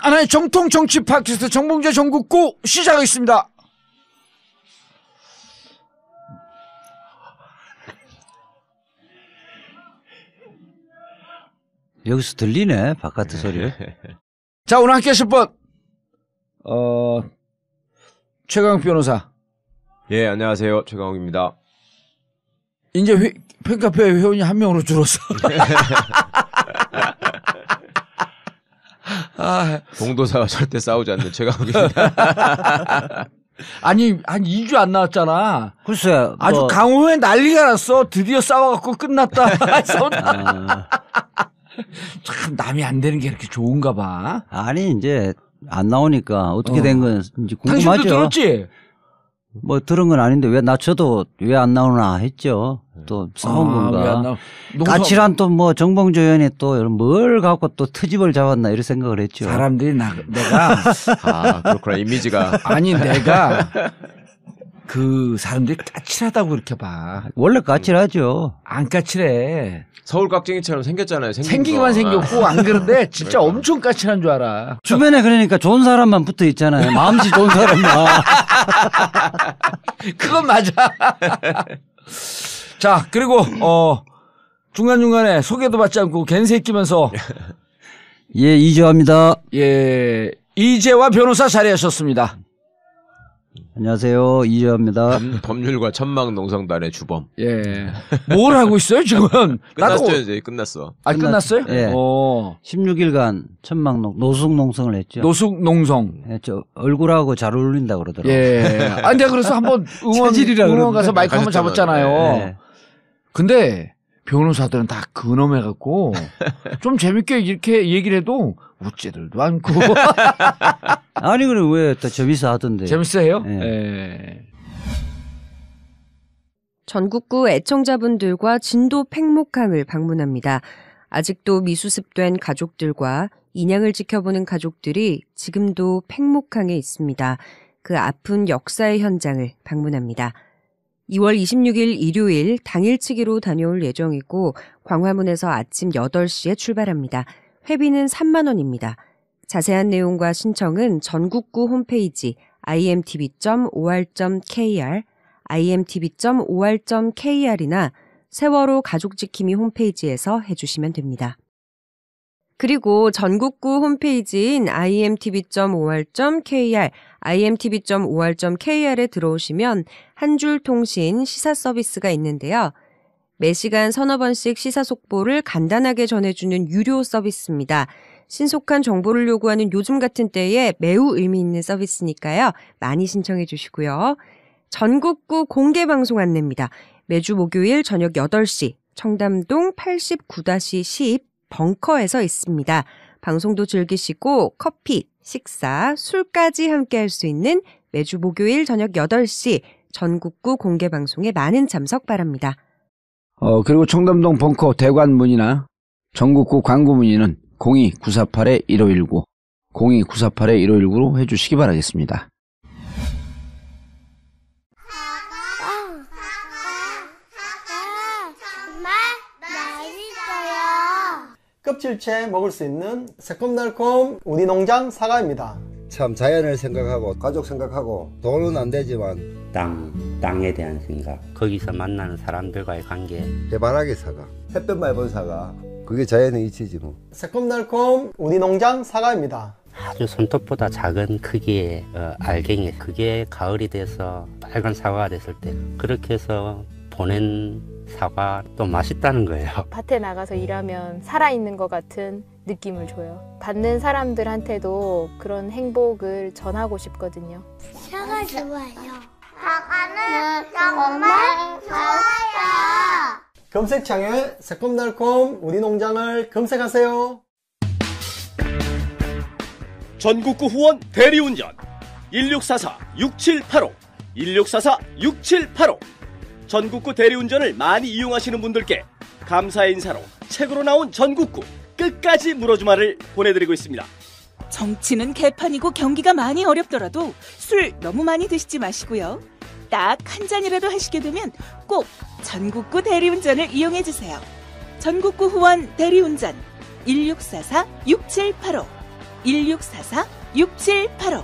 하나의 정통 정치 팟캐스트 정봉재 전국구 시작하겠습니다. 여기서 들리네 바깥의 소리. 자, 오늘 함께 하실 분 최강욱 변호사. 예, 안녕하세요. 최강욱입니다. 이제 팬카페 회원이 한 명으로 줄었어. 봉도사와 절대 싸우지 않는 최강욱입니다. 아니, 한 2주 안 나왔잖아. 글쎄, 아주 강호에 난리가 났어. 드디어 싸워갖고 끝났다. 참 남이 안 되는 게 이렇게 좋은가 봐. 아니 이제 안 나오니까 어떻게 된 건 이제 궁금하죠. 당신도 들었지? 뭐 들은 건 아닌데 저도 왜 안 나오나 했죠. 또 싸운 건가. 까칠한 또 뭐 정봉주 의원이 또 뭘 갖고 또 트집을 잡았나 이런 생각을 했죠. 사람들이 내가 그렇구나. 이미지가. 아니 내가 그 사람들이 까칠하다고 그렇게 봐. 원래 까칠하죠. 안 까칠해. 서울 깍쟁이처럼 생겼잖아요. 생기기만 생겼고 안 그런데 진짜 엄청 까칠한 줄 알아. 주변에 그러니까 좋은 사람만 붙어 있잖아요. 마음씨 좋은 사람만. 그건 맞아. 자, 그리고 중간중간에 소개도 받지 않고 갠세 끼면서 예, 이재화입니다. 예, 이재화 변호사 자리하셨습니다. 안녕하세요, 이재화입니다. 법률과 천막농성단의 주범. 예. 뭘 하고 있어요, 지금? 끝났어요, 이제 끝났어. 끝났어요? 예. 16일간 노숙농성을 했죠. 노숙농성. 예, 저 얼굴하고 잘 어울린다고 그러더라고요. 예. 아니, 내가 그래서 한번 응원 가서 마이크 한번 잡았잖아요. 예. 근데 변호사들은 다 근엄해갖고 좀 재밌게 이렇게 얘기를 해도 웃지들도 않고. 아니, 그래, 왜 또 재밌어 하던데. 재밌어요? 예. 예. 전국구 애청자분들과 진도 팽목항을 방문합니다. 아직도 미수습된 가족들과 인양을 지켜보는 가족들이 지금도 팽목항에 있습니다. 그 아픈 역사의 현장을 방문합니다. 2월 26일 일요일 당일치기로 다녀올 예정이고 광화문에서 아침 8시에 출발합니다. 회비는 3만 원입니다. 자세한 내용과 신청은 전국구 홈페이지 imtb.or.kr, imtb.or.kr이나 세월호 가족지킴이 홈페이지에서 해주시면 됩니다. 그리고 전국구 홈페이지인 imtb.or.kr, imtb.or.kr에 들어오시면 한 줄 통신 시사 서비스가 있는데요. 매시간 서너 번씩 시사 속보를 간단하게 전해주는 유료 서비스입니다. 신속한 정보를 요구하는 요즘 같은 때에 매우 의미 있는 서비스니까요. 많이 신청해 주시고요. 전국구 공개방송 안내입니다. 매주 목요일 저녁 8시 청담동 89-10 벙커에서 있습니다. 방송도 즐기시고 커피, 식사, 술까지 함께 할 수 있는 매주 목요일 저녁 8시 전국구 공개방송에 많은 참석 바랍니다. 그리고 청담동 벙커 대관 문의나 전국구 광고 문의는 02-948-1519, 02-948-1519로 해주시기 바라겠습니다. 껍질째 먹을 수 있는 새콤달콤 우리 농장 사과입니다. 참 자연을 생각하고 가족 생각하고 돈은 안 되지만 땅에 대한 생각, 거기서 만나는 사람들과의 관계, 해바라기 사과, 햇볕 맑은 사과, 그게 자연의 이치지 뭐. 새콤달콤 우리 농장 사과입니다. 아주 손톱보다 작은 크기의 알갱이, 그게 가을이 돼서 빨간 사과가 됐을 때 그렇게 해서 보낸 사과 또 맛있다는 거예요. 밭에 나가서 일하면 살아있는 것 같은 느낌을 줘요. 받는 사람들한테도 그런 행복을 전하고 싶거든요. 사과 좋아요. 사과는 정말 좋아요. 검색창에 새콤달콤 우리 농장을 검색하세요. 전국구 후원 대리운전 1644-6785 1644-6785 전국구 대리운전을 많이 이용하시는 분들께 감사의 인사로 책으로 나온 전국구 끝까지 물어주마를 보내드리고 있습니다. 정치는 개판이고 경기가 많이 어렵더라도 술 너무 많이 드시지 마시고요. 딱 한 잔이라도 하시게 되면 꼭 전국구 대리운전을 이용해주세요. 전국구 후원 대리운전 1644-6785 1644-6785.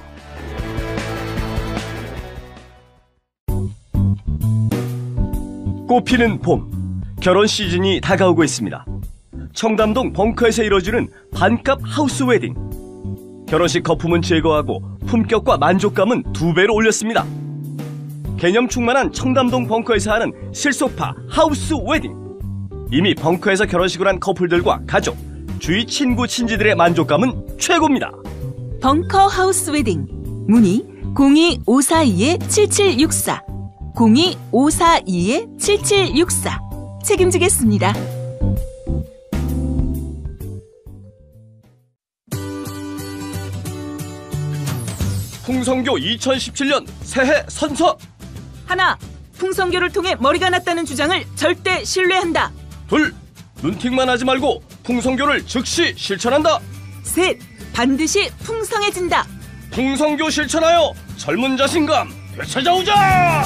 꽃피는 봄, 결혼 시즌이 다가오고 있습니다. 청담동 벙커에서 이뤄지는 반값 하우스 웨딩. 결혼식 거품은 제거하고 품격과 만족감은 2배로 올렸습니다. 개념 충만한 청담동 벙커에서 하는 실속파 하우스 웨딩. 이미 벙커에서 결혼식을 한 커플들과 가족, 주위 친구 친지들의 만족감은 최고입니다. 벙커 하우스 웨딩. 문의 02542-7764, 02542-7764. 책임지겠습니다. 풍성교 2017년 새해 선서. 하나, 풍성교를 통해 머리가 났다는 주장을 절대 신뢰한다. 둘, 눈팅만 하지 말고 풍성교를 즉시 실천한다. 셋, 반드시 풍성해진다. 풍성교 실천하여 젊은 자신감 되찾아오자.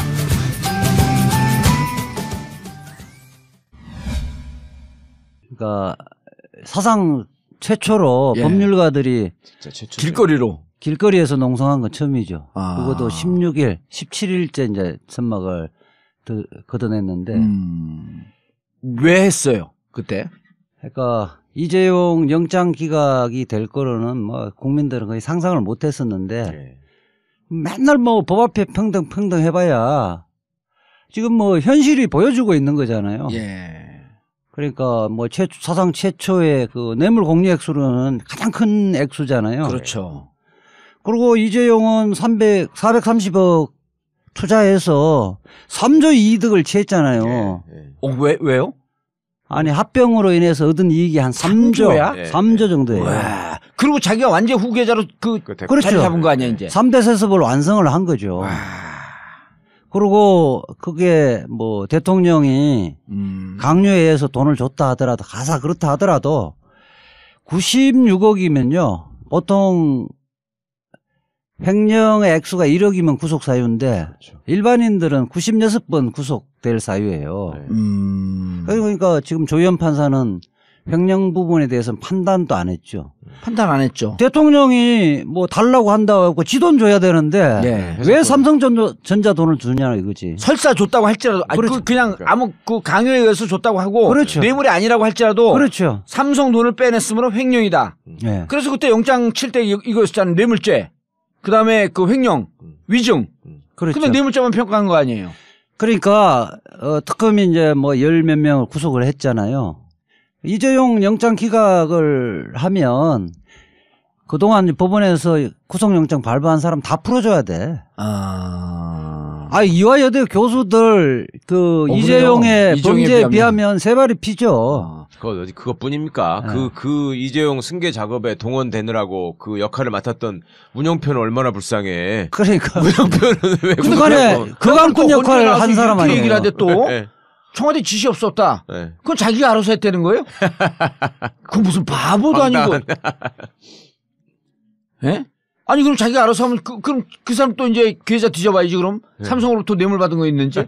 그러니까 사상 최초로 예. 법률가들이 길거리에서 농성한 건 처음이죠. 그것도 16일, 17일째 이제 선막을 걷어냈는데 왜 했어요 그때? 그러니까 이재용 영장 기각이 될 거로는 뭐 국민들은 거의 상상을 못했었는데 맨날 뭐 법 앞에 평등 해봐야 지금 뭐 현실이 보여주고 있는 거잖아요. 그러니까 뭐 사상 최초의 그 뇌물 공여 액수로는 가장 큰 액수잖아요. 그렇죠. 그리고 이재용은 430억 투자해서 3조 이득을 취했잖아요. 왜요? 아니 합병으로 인해서 얻은 이익이 한 3조야? 3조 정도예요. 와. 그리고 자기가 완전 후계자로 그렇죠. 자리 잡은 거 아니야 이제. 3대 세습을 완성을 한 거죠. 그리고 그게 뭐 대통령이 강요에 의해서 돈을 줬다 하더라도 가사 그렇다 하더라도 96억이면요. 보통 횡령의 액수가 1억이면 구속 사유인데 일반인들은 96번 구속될 사유예요. 그러니까 지금 조현 판사는 횡령 부분에 대해서는 판단도 안 했죠. 판단 안 했죠. 대통령이 뭐 달라고 한다고 지 돈 줘야 되는데 왜 삼성전자 돈을 주냐 이거지. 설사 줬다고 할지라도 그렇죠. 그냥 아무 그 강요에 의해서 줬다고 하고 그렇죠. 뇌물이 아니라고 할지라도 그렇죠. 삼성 돈을 빼냈으므로 횡령이다. 그래서 그때 영장 칠 때 이거였잖아요. 뇌물죄. 그다음에 그 횡령, 위증. 그렇죠. 근데 뇌물죄만 평가한 거 아니에요. 그러니까 특검이 이제 뭐 열 몇 명을 구속을 했잖아요. 이재용 영장 기각을 하면 그동안 법원에서 구속영장 발부한 사람 다 풀어줘야 돼. 이화여대 교수들 이재용의 범죄에 비하면 세 발이 피죠. 그것뿐입니까? 그 이재용 승계 작업에 동원되느라고 그 역할을 맡았던 문영표는 얼마나 불쌍해. 그러니까. 문영표는 왜 근데 간에 거강꾼 역할을 한 사람 아니에요. 얘기를 하대 또. 청와대 지시 없었다. 그건 자기가 알아서 했다는 거예요? 그건 무슨 바보도 아니고. 예? 아니 그럼 자기가 알아서 하면 그럼 그 사람 또 이제 계좌 뒤져봐야지 그럼 삼성으로부터 뇌물 받은 거 있는지.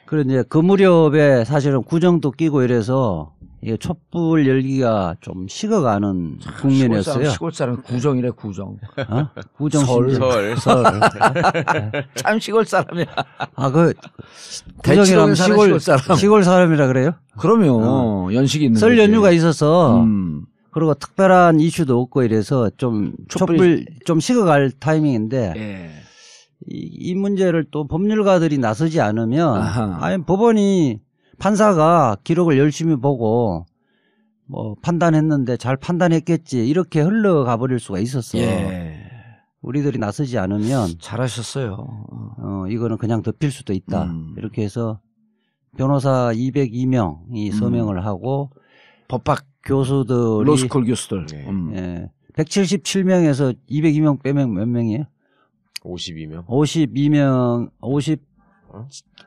그래 이제 그 무렵에 사실은 구정도 끼고 이래서 이게 촛불 열기가 좀 식어가는 국면이었어요. 시골 사람 구정이래 구정. 구정 설. 참 시골 사람이야. 구정이라면 시골 사람이라 그래요? 그럼요. 연식이 있는 설 연휴가 있어서 그리고 특별한 이슈도 없고 이래서 좀 촛불 좀 식어갈 타이밍인데 이 문제를 또 법률가들이 나서지 않으면 아니 법원이 판사가 기록을 열심히 보고 뭐 판단했는데 잘 판단했겠지 이렇게 흘러가 버릴 수가 있었어. 우리들이 나서지 않으면 잘하셨어요. 이거는 그냥 덮일 수도 있다. 이렇게 해서 변호사 202명이 서명을 하고 법학 교수들이 로스쿨 교수들 177명에서 202명 빼면 몇 명이에요? 52명.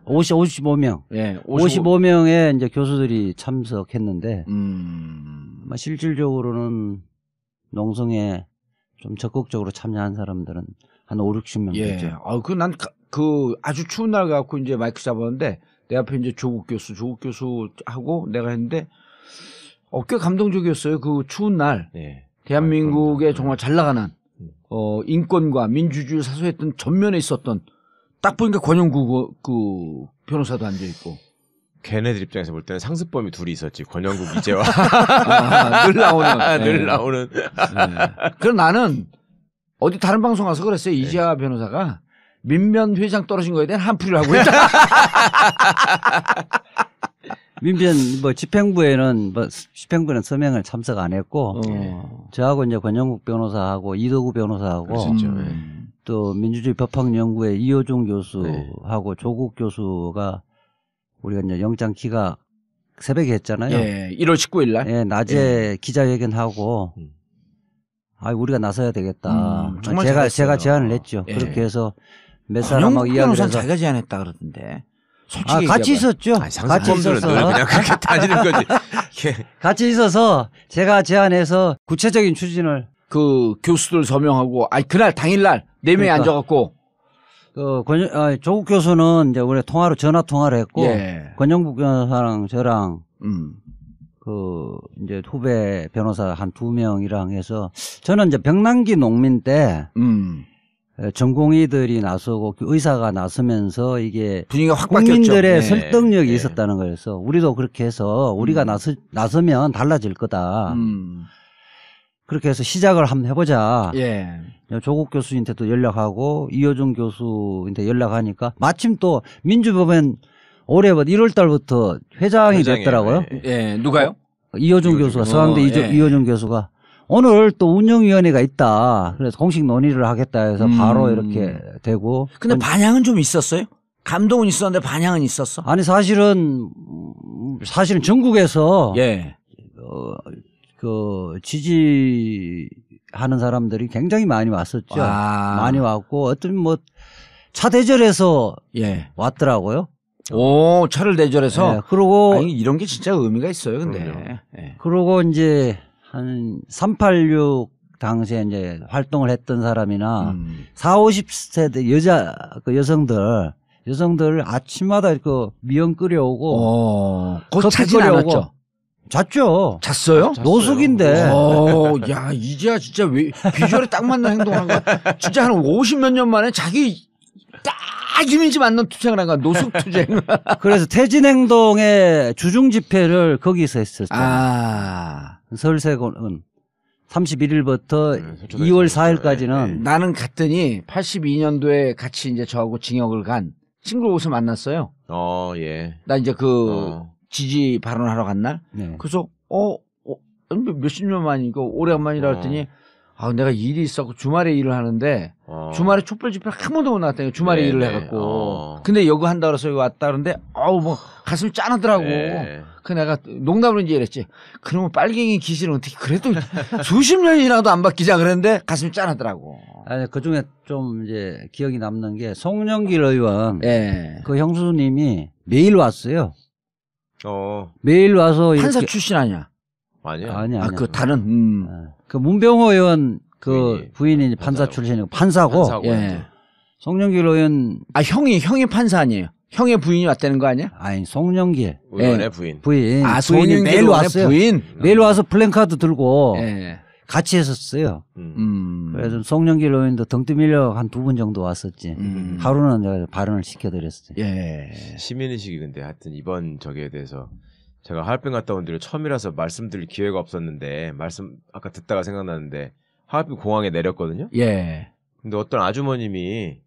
55명. 55명의 이제 교수들이 참석했는데, 실질적으로는 농성에 좀 적극적으로 참여한 사람들은 한 5, 60명 되죠. 난 아주 추운 날 갖고 이제 마이크 잡았는데, 내 앞에 이제 조국 교수하고 내가 했는데, 꽤 감동적이었어요. 그 추운 날. 대한민국에 정말 잘 나가는 인권과 민주주의를 사수했던 전면에 있었던 딱 보니까 권영국 그 변호사도 앉아 있고. 걔네들 입장에서 볼 때는 상습범이 둘이 있었지. 권영국 이재화. 늘 나오는. 늘 나오는. 그럼 나는 어디 다른 방송 가서 그랬어요. 이재화 변호사가 민변 회장 떨어진 거에 대한 한풀이를 하고 있다. 민변 집행부에는 집행부는 서명을 참석 안 했고 저하고 이제 권영국 변호사하고 이도구 변호사하고 또 민주주의 법학연구회 이호중 교수하고 조국 교수가 우리가 이제 영장 기각 새벽에 했잖아요. 예, 1월 19일 날. 예, 낮에 기자회견하고 우리가 나서야 되겠다. 제가 제안을 했죠. 그렇게 해서 몇 사람하고 이야기를 해서 자기가 제안했다 그러던데. 솔직히 같이 있었죠. 같이 있어서 그냥 그렇게 다니는 거지. 같이 있어서 제가 제안해서 구체적인 추진을 그 교수들 서명하고 그날 당일날 4명이 앉아갖고 조국 교수는 이제 우리 전화 통화를 했고 권영국 변호사랑 저랑 이제 후배 변호사 한 2명이랑 해서 저는 이제 병남기 농민 때 전공의들이 나서고 의사가 나서면서 이게 분위기가 확 국민들의 설득력이 있었다는 거여서 우리도 그렇게 해서 우리가 나서면 달라질 거다. 그렇게 해서 시작을 한번 해보자. 조국 교수한테도 연락하고 이호중 교수한테 연락하니까 마침 또 민주법원 올해 1월 달부터 회장이 됐더라고요. 누가요? 이호중 교수가 서강대 이호중 교수가 오늘 또 운영위원회가 있다. 그래서 공식 논의를 하겠다 해서 바로 이렇게 되고. 근데 반향은 좀 있었어요? 감동은 있었는데 반향은 있었어? 아니 사실은 전국에서 지지하는 사람들이 굉장히 많이 왔었죠. 많이 왔고 어떤 차 대절해서 왔더라고요. 오, 차를 대절해서. 그리고 이런 게 진짜 의미가 있어요. 근데. 그리고 이제 한 386 당시에 이제 활동을 했던 사람이나 40, 50세대 여성들 아침마다 이렇게 미연 끓여오고 거기 자진 않았죠? 잤죠. 잤어요? 노숙인데. 야, 이제야 진짜 비주얼에 딱 맞는 행동을 한 거야. 진짜 한 50몇 년 만에 자기 딱 이미지 맞는 투쟁을 한 거야. 노숙 투쟁. 그래서 태진행동의 주중 집회를 거기서 했었죠. 서울세고는 31일부터 2월 4일까지는 나는 갔더니 82년도에 같이 이제 저하고 징역을 간 친구를 거기서 만났어요. 나 이제 지지 발언하러 간 날. 그래서 몇십 년 만이고 오래간만이라 했더니 내가 일이 있었고 주말에 일을 하는데 주말에 촛불 집회 한 번도 못 나갔다니까. 주말에 일을 해갖고. 근데 여기 한다 그래서 여기 왔다 그러는데 가슴이 짠하더라고. 그 내가 농담으로 이제 이랬지. 그러면 빨갱이 기질은 어떻게 그래도 수십 년이라도 안 바뀌자 그랬는데 가슴이 짠하더라고. 그 중에 좀 이제 기억이 남는 게 송영길 의원 그 형수님이 매일 왔어요. 매일 와서 판사 출신 아니야? 아니야. 그 다른 그 문병호 의원 부인이 판사 출신이고 판사고. 송영길 의원 형이 판사 아니에요? 형의 부인이 왔다는 거 아니야? 아니 송영길 의원의 부인. 부인이 매일 왔어요. 매일 와서 플랜카드 들고 같이 했었어요. 그래서 송영길 의원도 등 떠밀려 한 2분 정도 왔었지. 하루는 제가 발언을 시켜드렸어요. 시민의식이 근데 하여튼 이번 저기에 대해서 제가 하얼빈 갔다 온 뒤로 처음이라서 말씀드릴 기회가 없었는데 아까 듣다가 생각나는데 하얼빈 공항에 내렸거든요. 근데 어떤 아주머님이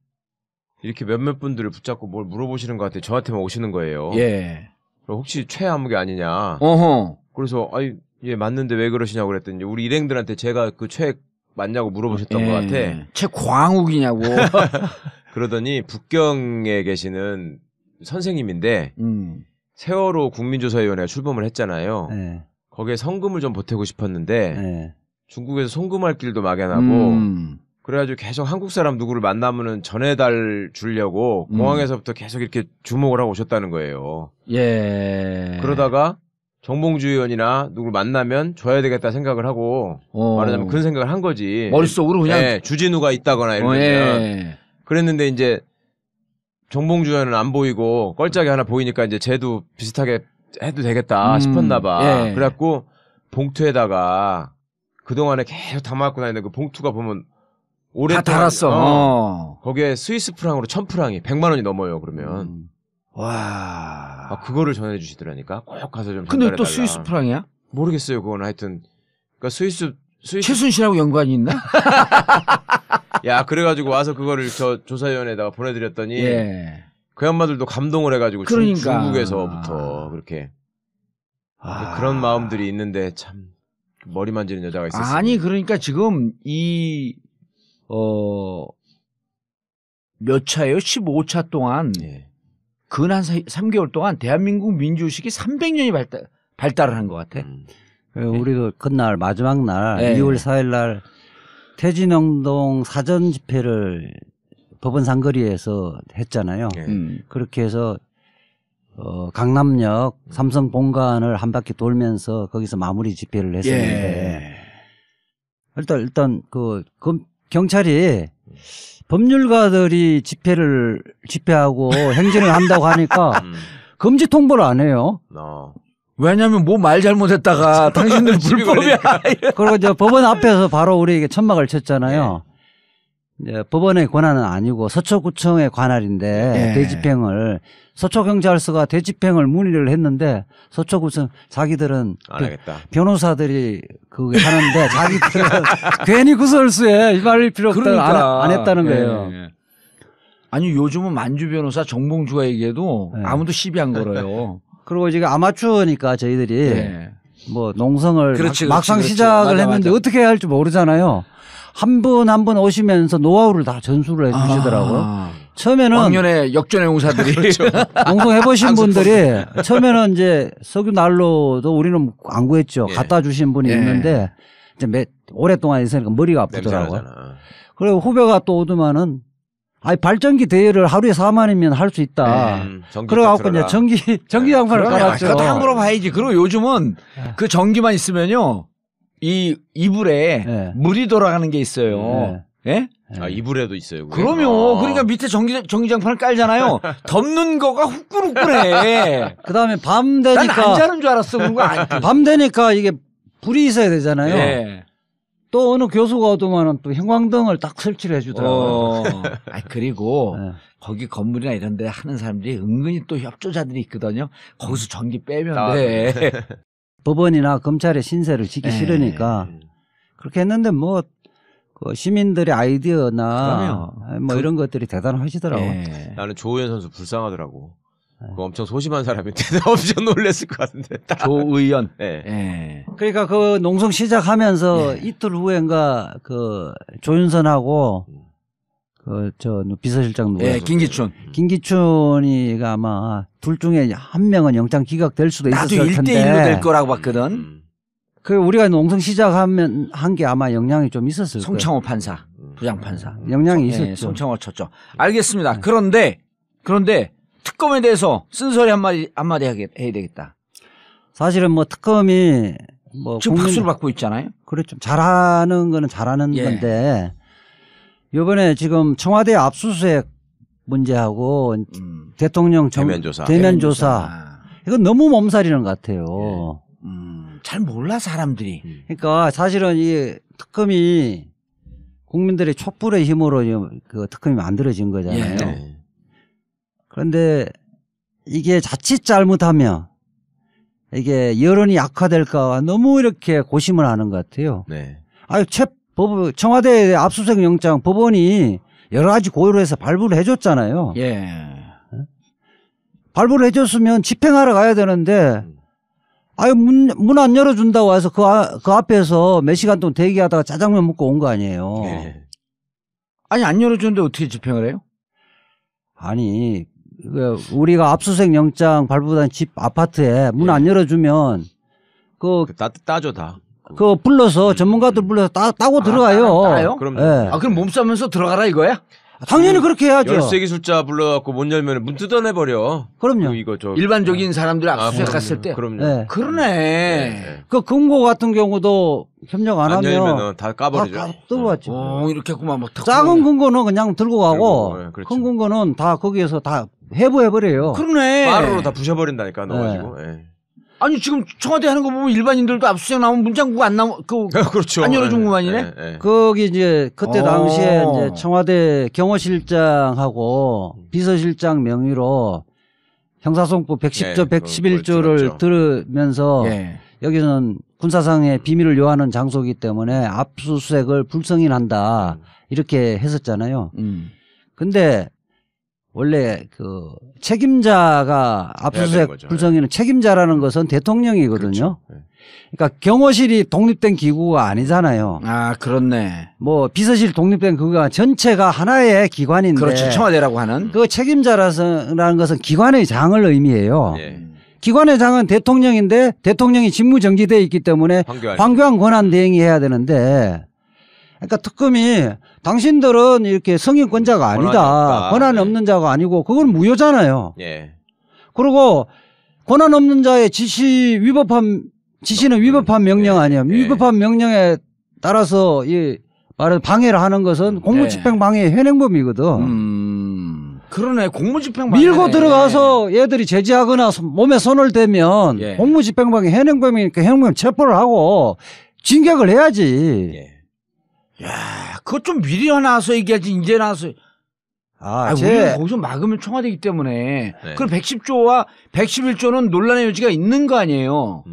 이렇게 몇몇 분들을 붙잡고 뭘 물어보시는 것 같아요. 저한테만 오시는 거예요. 혹시 최아무개 아니냐. 그래서 맞는데 왜 그러시냐고 그랬더니 우리 일행들한테 제가 그 최 맞냐고 물어보셨던 것 같아. 최광욱이냐고. 그러더니 북경에 계시는 선생님인데 세월호 국민조사위원회가 출범을 했잖아요. 거기에 성금을 좀 보태고 싶었는데 중국에서 송금할 길도 막연하고 그래가지고 계속 한국 사람 누구를 만나면은 전해달 주려고 공항에서부터 계속 이렇게 주목을 하고 오셨다는 거예요. 그러다가 정봉주 의원이나 누구를 만나면 줘야 되겠다 생각을 하고 말하자면 그런 생각을 한 거지. 머릿속으로 그냥 주진우가 있다거나 이러면 그랬는데 이제 정봉주 의원은 안 보이고 껄짝이 하나 보이니까 이제 쟤도 비슷하게 해도 되겠다 싶었나 봐. 그래갖고 봉투에다가 그동안에 계속 담아갖고 다니는 그 봉투가 보면 다 달았어. 거기에 스위스 프랑으로 1000프랑이 100만 원이 넘어요. 그러면 와. 그거를 전해주시더라니까. 꼭 가서 좀. 근데 또 스위스 프랑이야? 모르겠어요. 그건 하여튼. 그러니까 스위스 최순실하고 연관이 있나? 야, 그래가지고 와서 그거를 저 조사위원회에다가 보내드렸더니 예. 그 양반들도 감동을 해가지고 그러니까. 중국에서부터 그렇게 그런 마음들이 있는데 참 머리 만지는 여자가 있었어요. 아니 그러니까 지금 몇 차예요? 15차 동안 근 한 3개월 동안 대한민국 민주의식이 300년이 발달을 한 것 같아. 우리도 그날 마지막 날 2월 4일 날 퇴진운동 사전 집회를 법원 상거리에서 했잖아요. 그렇게 해서 강남역 삼성 본관을 한 바퀴 돌면서 거기서 마무리 집회를 했었는데 일단 그 경찰이 법률가들이 집회하고 행진을 한다고 하니까 금지 통보를 안 해요. 왜냐하면 뭐 말 잘못했다가 당신들 불법이야. 그리고 이제 법원 앞에서 바로 우리에게 천막을 쳤잖아요. 이제 법원의 권한은 아니고 서초구청의 관할인데 대집행을 서초경찰서가 대집행을 문의를 했는데 서초구청 자기들은 안 하겠다. 변호사들이 그게 하는데 자기들은 괜히 구설수에 휘말릴 필요 없다 그러니까. 안 했다는 거예요. 아니 요즘은 만주 변호사 정봉주가 얘기해도 아무도 시비 안 걸어요. 그리고 지금 아마추어니까 저희들이 뭐 농성을 막상 시작을 했는데 맞아. 어떻게 해야 할지 모르잖아요. 한 분 한 분 오시면서 노하우를 다 전수를 해주시더라고요. 처음에는 왕년의 역전의 용사들이 그렇죠. 농성 해보신 분들이 처음에는 이제 석유 난로도 우리는 안 구했죠. 갖다 주신 분이 있는데 이제 오랫동안 있으니까 머리가 아프더라고요. 그리고 후배가 또 오더만은 발전기 대여를 하루에 4만이면 할 수 있다. 그래갖고 이제 전기 양판을 깔았죠. 그것도 함부로 봐야지. 그리고 요즘은 그 전기만 있으면요. 이 이불에 물이 돌아가는 게 있어요. 예? 이불에도 있어요. 그럼요. 그러니까 밑에 전기장판을 깔잖아요. 덮는 거가 후끈후끈해. 그 다음에 밤 되니까. 난 안 자는 줄 알았어. 그런 거 아니야. 밤 되니까 이게 불이 있어야 되잖아요. 또 어느 교수가 오더만은 또 형광등을 딱 설치를 해주더라고요. 그리고 거기 건물이나 이런 데 하는 사람들이 은근히 또 협조자들이 있거든요. 거기서 전기 빼면 돼. 법원이나 검찰의 신세를 지기 싫으니까 그렇게 했는데 뭐 그 시민들의 아이디어나 뭐 이런 것들이 대단하시더라고요. 나는 조우현 선수 불쌍하더라고. 엄청 소심한 사람인데 엄청 놀랬을 것 같은데. 조의원. 그러니까 그 농성 시작하면서 이틀 후엔가 그 조윤선하고 그 비서실장 누구? 김기춘이가 아마 둘 중에 한 명은 영장 기각될 수도 있었을 텐데. 나도 1대1로 될 거라고 봤거든. 그 우리가 농성 시작하면 한 게 아마 영향이 좀 있었을 거예요. 송창호 판사, 부장판사. 영향이 있었죠. 송창호 쳤죠. 알겠습니다. 그런데 특검에 대해서 쓴소리 한마디 해야 되겠다. 사실은 뭐 특검이 뭐 지금 박수를 받고 있잖아요. 그렇죠. 잘하는 거는 잘하는 건데 이번에 지금 청와대 압수수색 문제하고 대통령 대면 조사 이건 너무 몸살이는 것 같아요. 잘 몰라 사람들이. 그러니까 사실은 이 특검이 국민들의 촛불의 힘으로 그 특검이 만들어진 거잖아요. 그런데 이게 자칫 잘못하면 이게 여론이 약화될까 너무 이렇게 고심을 하는 것 같아요. 청와대 압수수색 영장 법원이 여러 가지 고려를 해서 발부를 해줬잖아요. 발부를 해줬으면 집행하러 가야 되는데 문 안 열어준다고 해서 그 앞에서 몇 시간 동안 대기하다가 짜장면 먹고 온 거 아니에요. 아니 안 열어주는데 어떻게 집행을 해요? 아니 우리가 압수수색 영장 발부된 집 아파트에 문 안 열어주면 따줘 다. 그거 불러서 전문가들 불러서 따고 들어가요. 따요? 그럼 몸싸면서 들어가라 이거야? 당연히 그렇게 해야죠. 열쇠 기술자 불러갖고 못 열면 문 뜯어내버려. 그럼요. 일반적인 사람들이 압수수색 갔을 때. 그럼요. 그러네. 그 금고 같은 경우도 협력 안 하면 열면은 다 까버리죠. 다 들어왔지. 이렇게 했구만. 뭐 작은 금고는 그냥 들고 가고 큰 금고는 다 거기에서 다 해부해버려요. 그러네. 빠르로 다 부셔버린다니까 넣어가지고. 아니 지금 청와대 하는 거 보면 일반인들도 압수수색 나오면 문장국 안 나오 그렇죠. 안 열어준 것만이네. 거기 이제 그때 당시에 이제 청와대 경호실장하고 비서실장 명의로 형사소송법 110조, 111조를 들으면서 여기는 군사상의 비밀을 요하는 장소이기 때문에 압수수색을 불성인한다 이렇게 했었잖아요. 근데 원래 그 책임자가 압수수색 불성인은 책임자라는 것은 대통령이거든요. 그렇죠. 그러니까 경호실이 독립된 기구가 아니잖아요. 아, 그렇네. 뭐 비서실 독립된 기구가 전체가 하나의 기관인데. 그렇죠. 청와대라고 하는. 그 책임자라는 것은 기관의 장을 의미해요. 기관의 장은 대통령인데 대통령이 직무정지되어 있기 때문에 황교안 권한 대행해야 되는데, 그러니까 특검이 당신들은 이렇게 성인권자가 아니다. 권한이 없는 자가 아니고 그건 무효잖아요. 그리고 권한 없는 자의 지시는 위법한 명령 아니에요. 위법한 명령에 따라서 이 말을 방해를 하는 것은 공무집행 방해의 현행범이거든. 그러네. 공무집행 방해. 밀고 들어가서 얘들이 제지하거나 몸에 손을 대면 공무집행 방해 현행범이니까 현행범 체포를 하고 징계를 해야지. 야, 그거 좀 미리 나와서 얘기하지, 이제 나와서. 우리가 거기서 막으면 청와대이기 때문에. 그럼 110조와 111조는 논란의 여지가 있는 거 아니에요?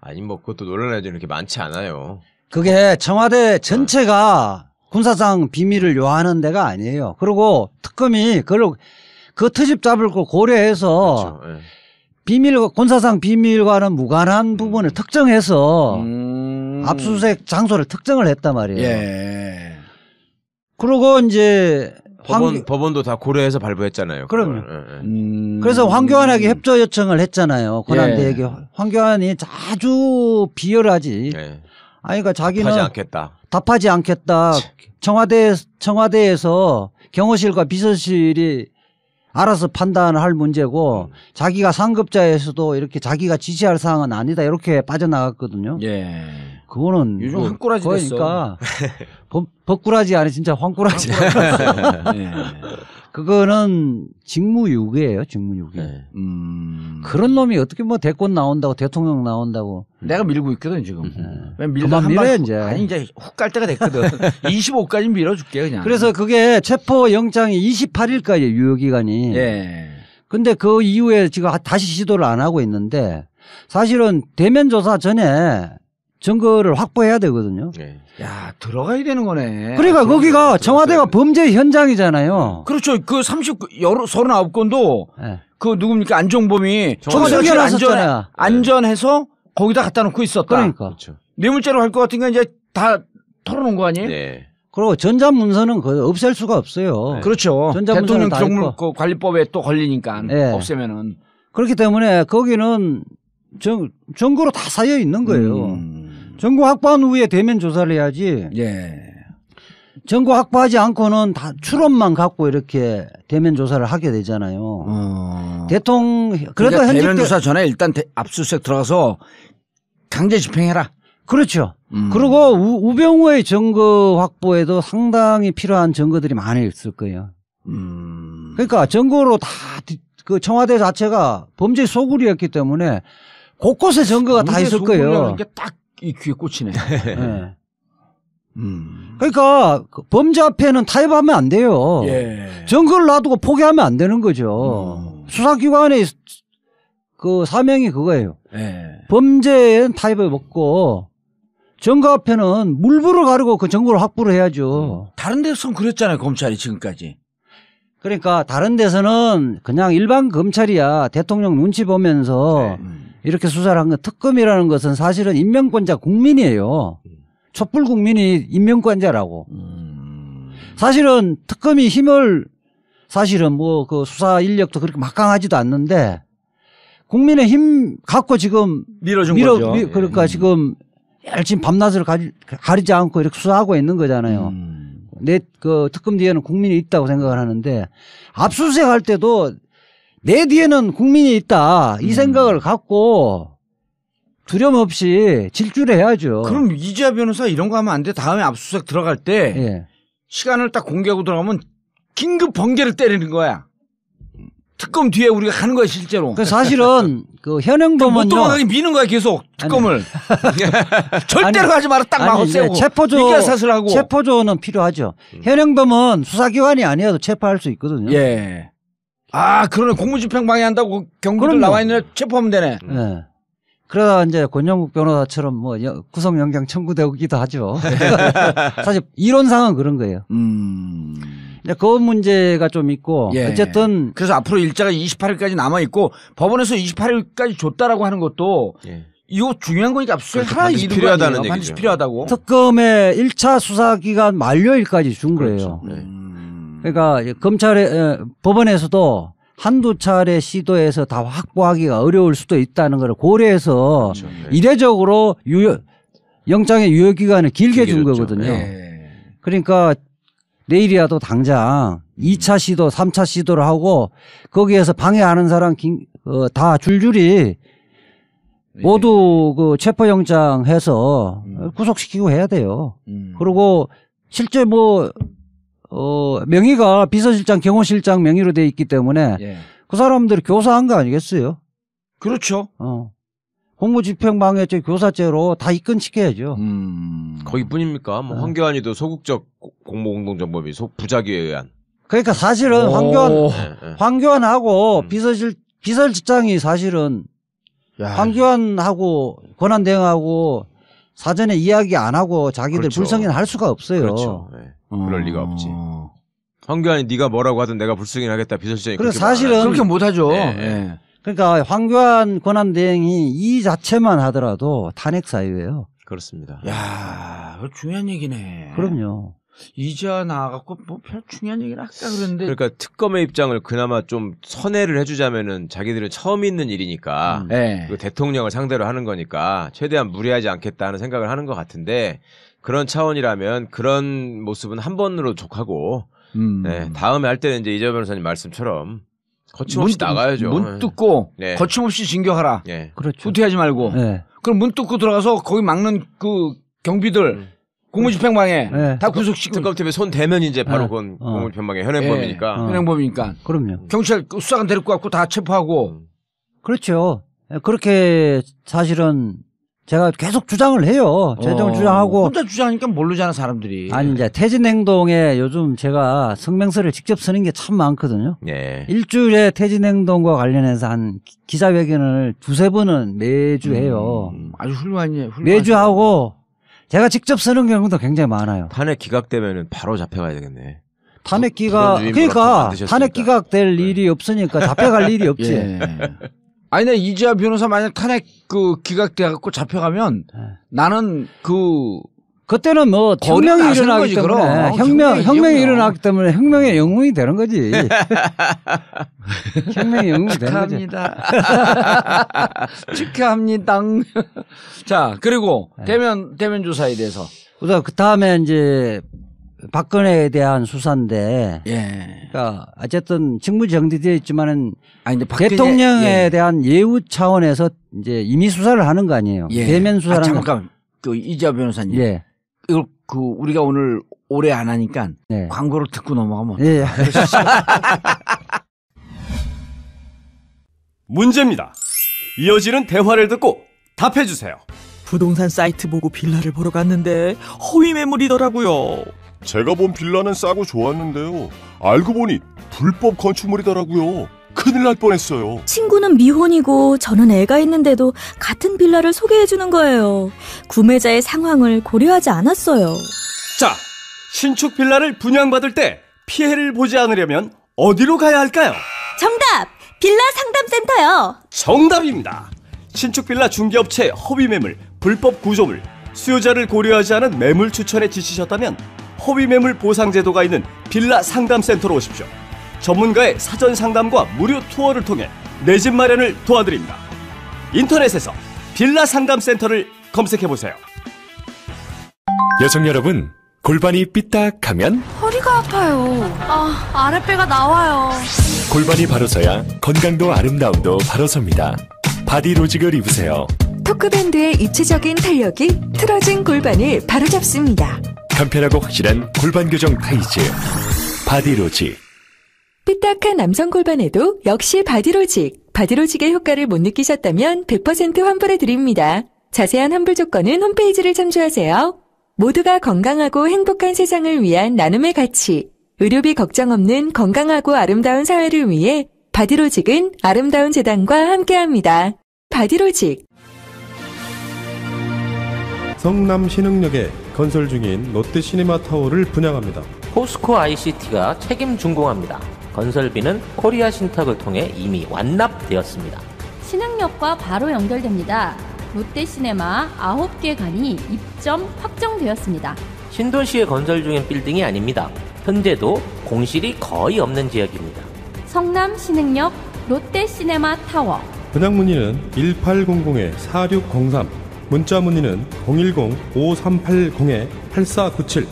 아니, 뭐, 그것도 논란의 여지는 이렇게 많지 않아요. 그게 청와대 전체가 군사상 비밀을 요하는 데가 아니에요. 그리고 특검이 그 트집 잡을 거 고려해서 군사상 비밀과는 무관한 부분을 특정해서 압수수색 장소를 특정을 했단 말이에요. 그리고 이제 법원도 다 고려해서 발부했잖아요. 그럼요. 그래서 황교안에게 협조 요청을 했잖아요. 권한대에게. 황교안이 아주 비열하지. 아니, 그러니까 자기는 답하지 않겠다. 청와대에서 경호실과 비서실이 알아서 판단할 문제고 자기가 상급자에서도 이렇게 자기가 지시할 사항은 아니다 이렇게 빠져나갔거든요. 그거는 요즘 황꾸라지 됐어. 그러니까 법꾸라지 아니 진짜 황꾸라지. 그거는 직무유기예요, 직무유기. 그런 놈이 어떻게 뭐 대권 나온다고 대통령 나온다고. 내가 밀고 있거든 지금. 밀다 밀어 이제. 아니 이제 훅 갈 때가 됐거든. 25까지 밀어줄게 그냥. 그래서 그게 체포 영장이 28일까지 유효기간이. 근데 그 이후에 지금 다시 시도를 안 하고 있는데 사실은 대면 조사 전에 증거를 확보해야 되거든요. 야, 들어가야 되는 거네. 그러니까 거기가 청와대가 범죄 현장이잖아요. 그렇죠. 그 39건도 그 누굽니까? 안종범이 청와대가 안전해서 거기다 갖다 놓고 있었다. 그러니까. 그렇죠. 뇌물죄로 할 것 같으니까 이제 다 털어놓은 거 아니에요? 그리고 전자문서는 없앨 수가 없어요. 그렇죠. 대통령 기록물관리법에 또 걸리니까 없애면은. 그렇기 때문에 거기는 증거로 다 쌓여 있는 거예요. 증거 확보한 후에 대면 조사를 해야지. 증거 확보하지 않고는 다 추론만 갖고 이렇게 대면 조사를 하게 되잖아요. 그래도 그러니까 대면 조사 전에 일단 압수수색 들어가서 강제 집행해라. 그렇죠. 그리고 우병우의 증거 확보에도 상당히 필요한 증거들이 많이 있을 거예요. 그러니까 증거로 다 그 청와대 자체가 범죄 소굴이었기 때문에 곳곳에 증거가 다 있을 거예요. 딱 이 귀에 꽂히네. 그러니까 범죄 앞에는 타협하면 안 돼요. 증거를 놔두고 포기하면 안 되는 거죠. 수사기관의 그 사명이 그거예요. 범죄엔 타협을 먹고 증거 앞에는 물불을 가르고 그 증거를 확보를 해야죠. 다른 데서는 그랬잖아요, 검찰이 지금까지. 그러니까 다른 데서는 그냥 일반 검찰이야. 대통령 눈치 보면서 이렇게 수사를 한 건. 특검이라는 것은 사실은 인명권자 국민이에요. 촛불 국민이 인명권자라고. 사실은 특검이 힘을 사실은 뭐 그 수사 인력도 그렇게 막강하지도 않는데 국민의 힘 갖고 지금 밀어준 거죠. 그러니까 지금 열심히 밤낮을 가리지 않고 이렇게 수사하고 있는 거잖아요. 그 특검 뒤에는 국민이 있다고 생각을 하는데 압수수색 할 때도 내 뒤에는 국민이 있다 이 생각을 갖고 두려움 없이 질주를 해야죠. 그럼 이재하 변호사 이런 거 하면 안 돼. 다음에 압수수색 들어갈 때 시간을 딱 공개하고 들어가면 긴급 번개를 때리는 거야. 특검 뒤에 우리가 가는 거야 실제로. 사실은 그 현행범은요. 못 도망가게 미는 거야 계속 특검을. 절대로 가지 마라 딱 막아 세우고. 체포조는 필요하죠. 현행범은 수사기관이 아니어도 체포할 수 있거든요. 예. 아 그러네 공무집행 방해한다고 경비들 나와 있는 체포하면 되네. 네. 그러다 이제 권영국 변호사처럼 뭐 구속영장 청구되기도 하죠. 사실 이론상은 그런 거예요. 그 문제가 좀 있고 예. 어쨌든 그래서 앞으로 일자가 28일까지 남아 있고 법원에서 28일까지 줬다라고 하는 것도 예. 이거 중요한 거니까 수행 하나 필요하다는 얘기죠. 반드시 필요하다고. 특검의 1차 수사기간 만료일까지 준 거예요. 그렇죠. 그러니까 검찰에 법원에서도 한두 차례 시도해서 다 확보하기가 어려울 수도 있다는 걸 고려해서 그렇죠. 네. 이례적으로 영장의 유효기간을 길게 준 거거든요. 네. 그러니까 내일이라도 당장 2차 시도, 3차 시도를 하고 거기에서 방해하는 사람 다 줄줄이 모두 그 체포영장 해서 구속시키고 해야 돼요. 그리고 실제 명의가 비서실장, 경호실장 명의로 돼 있기 때문에 그 사람들이 교사한 거 아니겠어요? 그렇죠. 공무집행방해죄 교사죄로 다 입건시켜야죠. 거기뿐입니까? 뭐 황교안이도 소극적 공모공동정범이 부작위에 의한. 그러니까 사실은 황교안하고 비서실장이 사실은 황교안하고 권한대행하고 사전에 이야기 안 하고 자기들 그렇죠. 불승인 할 수가 없어요. 그렇죠. 네. 그럴 리가 없지. 황교안이 네가 뭐라고 하든 내가 불승인 하겠다 비서실장이 그래 사실은 그렇게 못하죠. 네. 그러니까 황교안 권한대행이 이 자체만 하더라도 탄핵 사유예요. 그렇습니다. 야, 중요한 얘기네. 그럼요. 이제야 나와갖고 뭐 별 중요한 얘기를 할까 그랬는데. 그러니까 특검의 입장을 그나마 좀 선회를 해주자면은 자기들은 처음 있는 일이니까 그 대통령을 상대로 하는 거니까 최대한 무리하지 않겠다 하는 생각을 하는 것 같은데 그런 차원이라면 그런 모습은 한 번으로 족하고 다음에 할 때는 이제 이재 변호사님 말씀처럼 거침없이 나가야죠. 문 뚫고 거침없이 진격하라. 그렇죠. 후퇴하지 말고. 그럼 문 뚫고 들어가서 거기 막는 그 경비들 공무집행방해 다 구속시키고. 특검팀에 손 대면 이제 바로 그건 공무집행방해 현행범이니까. 현행범이니까. 그럼요. 경찰 수사관 데리고 갖고 다 체포하고. 그렇죠. 그렇게 사실은 제가 계속 주장을 해요. 재정을 주장하고. 혼자 주장하니까 모르잖아 사람들이. 아니 이제 퇴진 행동에 요즘 제가 성명서를 직접 쓰는 게 참 많거든요. 일주일에 퇴진 행동과 관련해서 한 기자회견을 2-3번은 매주 해요. 아주 훌륭하네. 매주 하고 제가 직접 쓰는 경우도 굉장히 많아요. 탄핵 기각되면은 바로 잡혀가야 되겠네. 탄핵 기각 그러니까 탄핵 기각될 일이 없으니까 잡혀갈 일이 없지. 아니, 내 이재하 변호사 만약 탄핵 기각돼갖고 잡혀가면 나는 그때는 뭐 혁명이 일어나기 때문에 혁명이 일어나기 때문에 혁명의 영웅이 되는 거지. 혁명의 영웅이 되는 거지. 축하합니다. 자, 그리고 대면 조사에 대해서. 우선 그 다음에 이제 박근혜에 대한 수사인데, 그러니까 어쨌든 직무 정지되어 있지만은 대통령에 대한 예우 차원에서 이제 임의 수사를 하는 거 아니에요. 대면 수사를. 잠깐 이재하 변호사님. 이걸 우리가 오늘 오래 안 하니까 광고를 듣고 넘어가면. 문제입니다. 이어지는 대화를 듣고 답해주세요. 부동산 사이트 보고 빌라를 보러 갔는데 허위 매물이더라고요. 제가 본 빌라는 싸고 좋았는데요. 알고 보니 불법 건축물이더라고요. 큰일 날 뻔했어요. 친구는 미혼이고 저는 애가 있는데도 같은 빌라를 소개해주는 거예요. 구매자의 상황을 고려하지 않았어요. 자, 신축 빌라를 분양받을 때 피해를 보지 않으려면 어디로 가야 할까요? 정답! 빌라 상담센터요. 정답입니다. 신축 빌라 중개업체 허위 매물, 불법 구조물, 수요자를 고려하지 않은 매물 추천에 지치셨다면 허위 매물 보상 제도가 있는 빌라 상담센터로 오십시오. 전문가의 사전 상담과 무료 투어를 통해 내 집 마련을 도와드립니다. 인터넷에서 빌라 상담센터를 검색해보세요. 여성 여러분, 골반이 삐딱하면 허리가 아파요. 아랫배가 나와요. 골반이 바로 서야 건강도 아름다움도 바로 섭니다. 바디로직을 입으세요. 토크밴드의 입체적인 탄력이 틀어진 골반을 바로잡습니다. 간편하고 확실한 골반 교정 타이즈 바디로직. 삐딱한 남성 골반에도 역시 바디로직. 바디로직의 효과를 못 느끼셨다면 100% 환불해 드립니다. 자세한 환불 조건은 홈페이지를 참조하세요. 모두가 건강하고 행복한 세상을 위한 나눔의 가치. 의료비 걱정 없는 건강하고 아름다운 사회를 위해 바디로직은 아름다운 재단과 함께합니다. 바디로직. 성남 신흥역에 건설 중인 롯데시네마타워를 분양합니다. 포스코 ICT가 책임 준공합니다. 건설비는 코리아 신탁을 통해 이미 완납되었습니다. 신흥역과 바로 연결됩니다. 롯데시네마 9개관이 입점 확정되었습니다. 신도시에 건설 중인 빌딩이 아닙니다. 현재도 공실이 거의 없는 지역입니다. 성남 신흥역 롯데시네마 타워. 분양 문의는 1800-4603, 문자 문의는 010-5380-8497.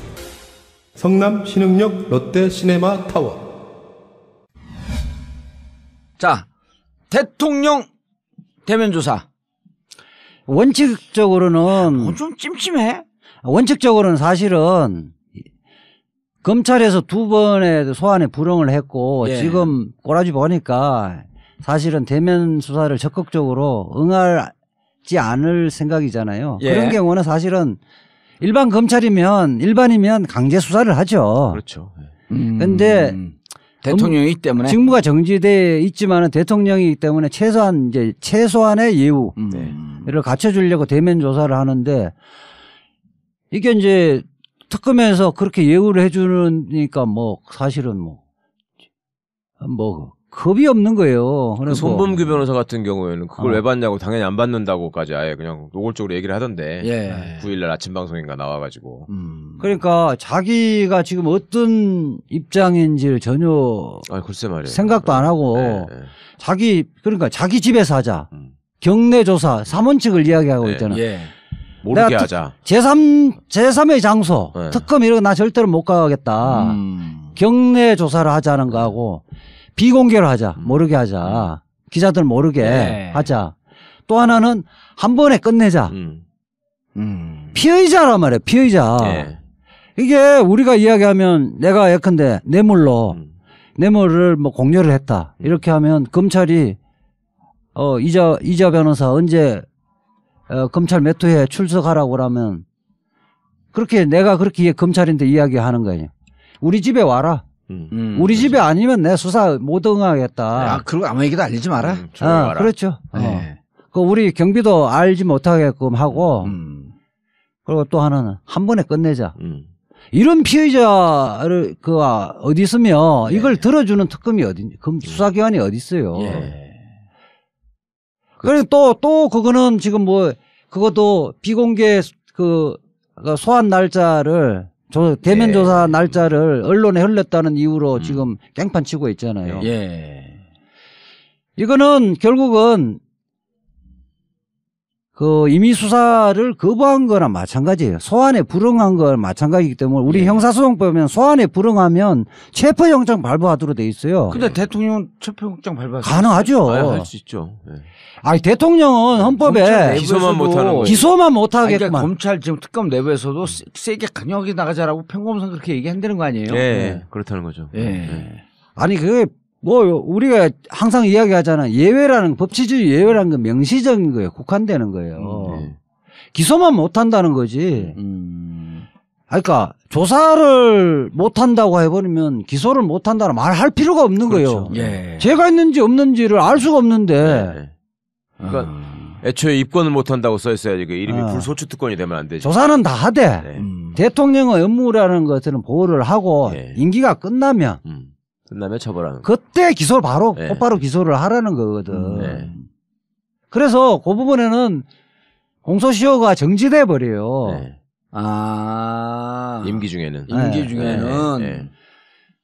성남 신흥역 롯데시네마 타워. 자, 대통령 대면 조사. 원칙적으로는 좀 찜찜해. 원칙적으로는 사실은 검찰에서 2번의 소환에 불응을 했고 예. 지금 꼬라지 보니까 사실은 대면 수사를 적극적으로 응하지 않을 생각이잖아요. 예. 그런 경우는 사실은 일반이면 강제 수사를 하죠. 그렇죠. 근데 대통령이기 때문에 직무가 정지돼 있지만은 대통령이기 때문에 최소한의 예우를 갖춰주려고 대면 조사를 하는데 이게 이제 특검에서 그렇게 예우를 해주니까 뭐 사실은 뭐 겁이 없는 거예요. 그 손범규 변호사 같은 경우에는 그걸 왜 받냐고 당연히 안 받는다고까지 아예 그냥 노골적으로 얘기를 하던데. 예. 9일날 아침 방송인가 나와가지고. 그러니까 자기가 지금 어떤 입장인지를 전혀 글쎄 말이에요. 생각도 안 하고 자기 집에서 하자. 경내 조사 3원칙을 이야기하고 있잖아. 예. 모르게 하자. 제3의 장소 특검 이런 거 나 절대로 못 가겠다. 경내 조사를 하자는 거하고 비공개로 하자. 모르게 하자. 기자들 모르게 하자. 또 하나는 한 번에 끝내자. 피의자란 말이에요. 피의자. 이게 우리가 이야기하면 내가 예컨대 뇌물을 뭐 공여를 했다. 이렇게 하면 검찰이 이자 변호사 언제 검찰 몇 호에 출석하라고 그러면 내가 그렇게 검찰인데 이야기하는 거예요. 우리 집에 와라. 우리 집에 아니면 내 수사 못 응하겠다. 그리고 아무 얘기도 알리지 마라. 그렇죠. 그 우리 경비도 알지 못하게끔 하고 그리고 또 하나는 한 번에 끝내자. 이런 피의자를 어디 있으며 이걸 들어주는 특검이 수사기관이 어디 있어요. 그리고 또 그거는 지금 그것도 비공개 소환 날짜를 대면 조사 날짜를 언론에 흘렸다는 이유로 지금 깽판 치고 있잖아요. 이거는 결국은 임의 수사를 거부한 거나 마찬가지예요. 소환에 불응한 거나 마찬가지이기 때문에 우리 형사소송법에는 소환에 불응하면 체포영장 발부하도록 돼 있어요. 근데 대통령은 체포영장 발부할 수 가능하죠. 할 수 있죠. 대통령은 헌법에 기소만 못하겠구만. 그러니까 검찰 지금 특검 내부에서도 세게 강력하게 나가자라고 평검선 그렇게 얘기한다는 거 아니에요? 그렇다는 거죠. 아니 그게 우리가 항상 이야기하잖아. 법치주의 예외라는 건 명시적인 거예요. 국한되는 거예요. 기소만 못한다는 거지. 그러니까 조사를 못한다고 해버리면 기소를 못한다는 말 할 필요가 없는 거예요. 죄가 있는지 없는지를 알 수가 없는데. 그러니까 애초에 입건을 못한다고 써있어야지. 그 이름이 불소추 특권이 되면 안 되죠. 조사는 다 하되 대통령의 업무라는 것들은 보호를 하고 임기가 끝나면 처벌하는 그때 기소를 곧바로 기소를 하라는 거거든. 그래서 그 부분에는 공소시효가 정지돼 버려요. 임기 중에는.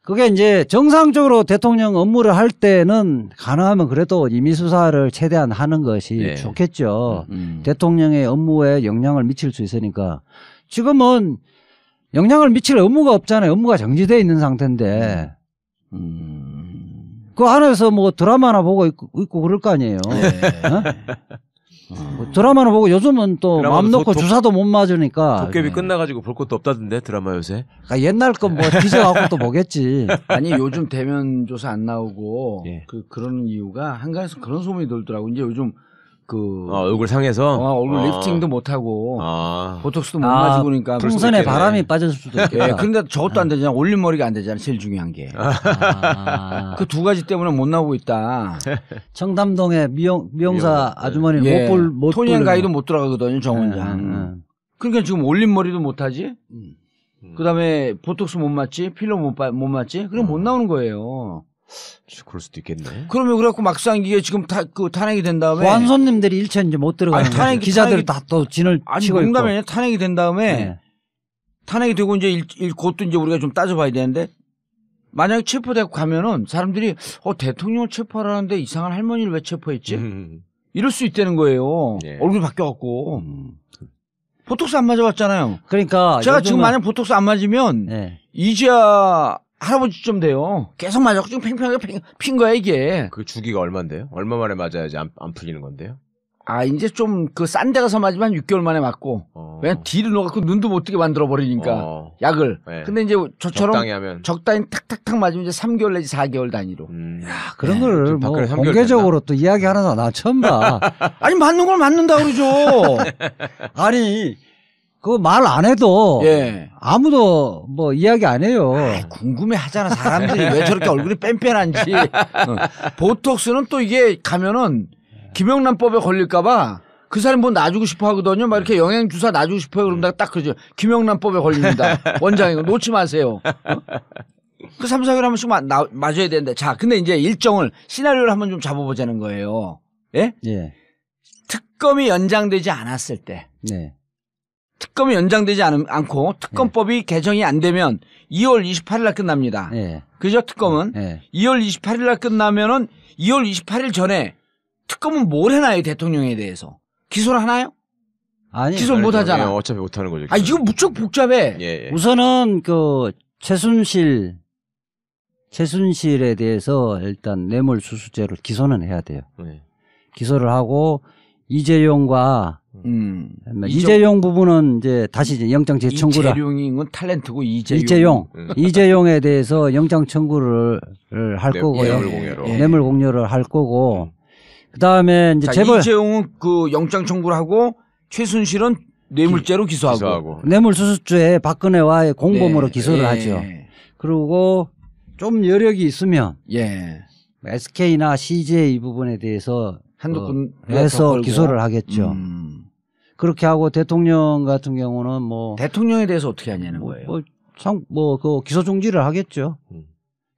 그게 이제 정상적으로 대통령 업무를 할 때는 가능하면 그래도 임의 수사를 최대한 하는 것이 좋겠죠. 대통령의 업무에 영향을 미칠 수 있으니까. 지금은 영향을 미칠 업무가 없잖아요. 업무가 정지돼 있는 상태인데. 그 안에서 뭐 드라마나 보고 있고 그럴 거 아니에요. 드라마는 보고 요즘은 또 마음 놓고 주사도 못 맞으니까. 도깨비 끝나가지고 볼 것도 없다던데 드라마 요새. 그러니까 옛날 거 뭐 뒤져갖고 또 보겠지. 아니 요즘 대면 조사 안 나오고 그러는 이유가 한간에서 그런 소문이 돌더라고. 이제 요즘 얼굴 상해서 얼굴 리프팅도 못 하고 보톡스도 못 맞고 그러니까 풍선에 바람이 빠질 수도 있겠다. 근데 저것도 안 되잖아. 올린 머리가 안 되잖아. 제일 중요한 게. 그 두 가지 때문에 못 나오고 있다. 청담동에 미용사 아주머니는 못 토니안 가이도 못 들어가거든요. 정원장. 그러니까 지금 올린 머리도 못 하지. 그다음에 보톡스 못 맞지, 필러 못 맞지. 그럼 못 나오는 거예요. 그럴 수도 있겠네. 그러면 그래갖고 막상 이게 지금 탄핵이 된 다음에 보안 손님들이 일체 이제 못 들어가는 거예요. 기자들 다 또 진을 치고 있고. 농담이 탄핵이 된 다음에 탄핵이 되고 이제 그것도 이제 우리가 좀 따져봐야 되는데 만약에 체포되고 가면은 사람들이 대통령을 체포하라는데 이상한 할머니를 왜 체포했지? 이럴 수 있다는 거예요. 얼굴이 바뀌어갖고. 보톡스 안 맞아봤잖아요. 그러니까 제가 지금 만약 보톡스 안 맞으면 이제야 할아버지쯤 돼요. 계속 맞아서 지금 팽팽하게 핀 거야, 이게. 그 주기가 얼만데요? 얼마 만에 맞아야지 안 풀리는 건데요? 이제 좀 싼 데 가서 맞으면 한 6개월 만에 맞고. 왜냐면 뒤를 놓아갖고 눈도 못 뜨게 만들어버리니까. 약을. 근데 이제 저처럼 적당히 탁탁탁 맞으면 이제 3개월 내지 4개월 단위로. 야, 그런 걸 뭐 공개적으로 또 이야기 하나 나 처음 봐. 아니, 맞는 걸 맞는다 그러죠. 아니. 그거 말 안 해도 아무도 뭐 이야기 안 해요. 궁금해 하잖아. 사람들이 왜 저렇게 얼굴이 뺀뺀한지. 보톡스는 또 이게 가면은 김영란법에 걸릴까봐 그 사람 뭐 놔주고 싶어 하거든요. 막 이렇게 영양주사 놔주고 싶어요. 그런다 딱 그러죠. 김영란법에 걸립니다. 원장님 놓지 마세요. 그 3, 4개월 한 번씩 맞아야 되는데. 자, 근데 이제 일정을 시나리오를 한번 좀 잡아보자는 거예요. 예? 특검이 연장되지 않았을 때. 특검이 연장되지 않고 특검법이 개정이 안 되면 2월 28일 날 끝납니다. 그죠? 특검은 2월 28일 날 끝나면은 2월 28일 전에 특검은 뭘 해놔요? 대통령에 대해서 기소를 하나요? 아니, 기소를 못 하잖아. 어차피 못 하는 거죠. 이거 무척 복잡해. 우선은 그 최순실에 대해서 일단 뇌물수수죄로 기소는 해야 돼요. 기소를 하고 이재용과 이재용 부분은 이제 다시 이제 영장 재청구를. 이재용인 건 탤런트고 이재용에 대해서 영장 청구를 할 거고요. 뇌물 공여를 할 거고. 그다음에 이제 재벌 이재용은 그 영장 청구를 하고 최순실은 뇌물죄로 기소하고. 뇌물수수죄에 박근혜와의 공범으로 기소를 하죠. 그리고 좀 여력이 있으면 SK나 CJ 이 부분에 대해서 한두 군에서 기소를 하겠죠. 그렇게 하고 대통령 같은 경우는 뭐 대통령에 대해서 어떻게 하냐는 거예요. 그 기소 중지를 하겠죠.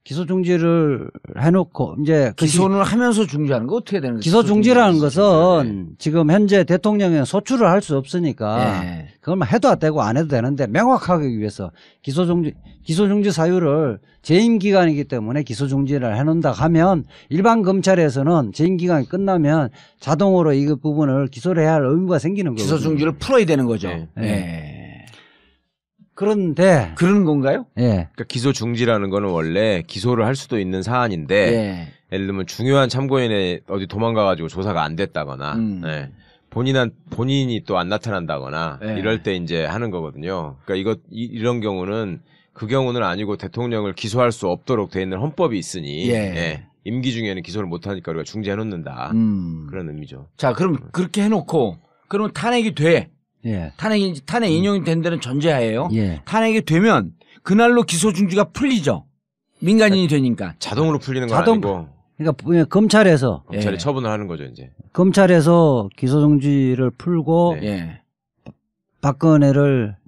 기소 중지를 해놓고 이제 기소는 하면서 중지하는 거 어떻게 되는 거예요? 기소 중지라는 것은 지금 현재 대통령은 소추를 할 수 없으니까 그걸 해도 되고 안 해도 되는데 명확하게 하기 위해서 기소 중지 사유를 재임 기간이기 때문에 기소 중지를 해놓는다 하면 일반 검찰에서는 재임 기간이 끝나면 자동으로 이 부분을 기소를 해야 할 의무가 생기는 거예요. 기소 중지를 풀어야 되는 거죠. 그런데 그런 건가요? 그러니까 기소 중지라는 거는 원래 기소를 할 수도 있는 사안인데 예를 들면 중요한 참고인에 어디 도망가가지고 조사가 안 됐다거나 본인이 또 안 나타난다거나 이럴 때 이제 하는 거거든요. 그러니까 이런 경우는 그 경우는 아니고 대통령을 기소할 수 없도록 돼 있는 헌법이 있으니 임기 중에는 기소를 못 하니까 우리가 중지해 놓는다. 그런 의미죠. 자, 그럼 그렇게 해놓고 그러면 탄핵이 돼. 탄핵 인용이 된 데는 전제하에요. 탄핵이 되면 그날로 기소 중지가 풀리죠. 민간인이 되니까. 자동으로 풀리는 건 아니고. 그러니까 검찰에서 검찰이 처분을 하는 거죠, 이제. 검찰에서 기소 중지를 풀고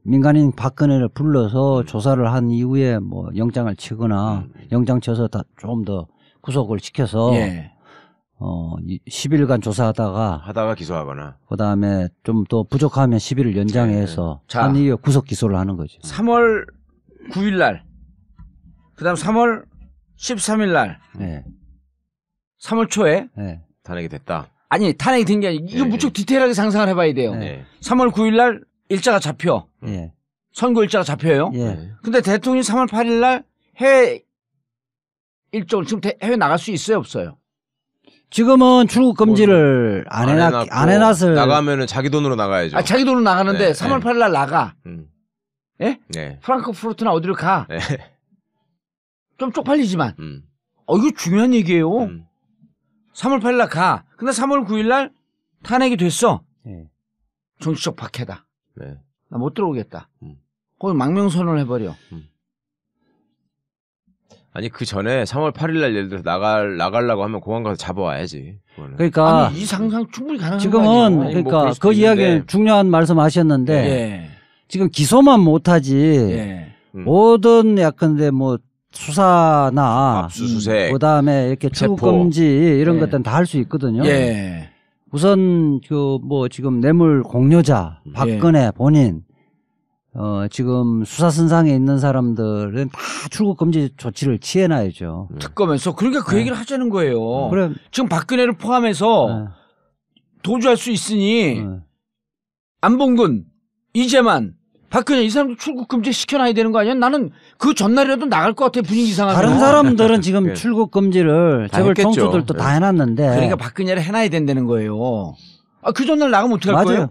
민간인 박근혜를 불러서 조사를 한 이후에 뭐 영장을 치거나 영장 쳐서 좀 더 구속을 시켜서 10일간 조사하다가 기소하거나 그다음에 좀 더 부족하면 10일을 연장해서 한 이후에 구속 기소를 하는 거죠. 3월 9일 날 그다음 3월 13일 날 3월 초에 탄핵이 됐다. 아니 탄핵이 된 게 아니고 이거 무척 디테일하게 상상을 해봐야 돼요. 3월 9일 날 일자가 잡혀. 선거 일자가 잡혀요. 근데 대통령이 3월 8일 날 해외 일정을 지금 해외 나갈 수 있어요 없어요? 지금은 출국 금지를 안 해놨을. 나가면은 자기 돈으로 나가야죠. 아, 자기 돈으로 나가는데 네, 3월 8일 날 나가. 예? 네. 프랑크푸르트나 어디를 가. 네. 좀 쪽팔리지만. 이거 중요한 얘기예요. 3월 8일 날 가. 근데 3월 9일 날 탄핵이 됐어. 네. 정치적 박해다. 네. 나 못 들어오겠다. 거기 망명선언을 해버려. 아니 그 전에 3월 8일 날 예를 들어서 나가려고 하면 공항 가서 잡아와야지. 그거는. 그러니까 아니, 이 상상 충분히 가능한 지금은 그러니까 뭐 그 이야기 중요한 말씀하셨는데 예. 지금 기소만 못하지 예. 모든 약간데 뭐 수사나 압수수색, 그다음에 이렇게 출국 금지 이런 예. 것들은 다 할 수 있거든요. 예. 우선 그 뭐 지금 뇌물 공여자 박근혜 본인 지금 수사선상에 있는 사람들은 다 출국 금지 조치를 취해놔야죠. 특검에서 그러니까 그 얘기를 하자는 거예요. 그래. 지금 박근혜를 포함해서 도주할 수 있으니 안봉근, 이재만, 박근혜 이 사람도 출국 금지 시켜놔야 되는 거 아니야? 나는 그 전날이라도 나갈 것 같아. 분위기 이상하게. 다른 사람들은 지금 출국 금지를 재벌 총수들도 다 해놨는데. 그러니까 박근혜를 해놔야 된다는 거예요. 그 전날 나가면 어떻게 할 거예요?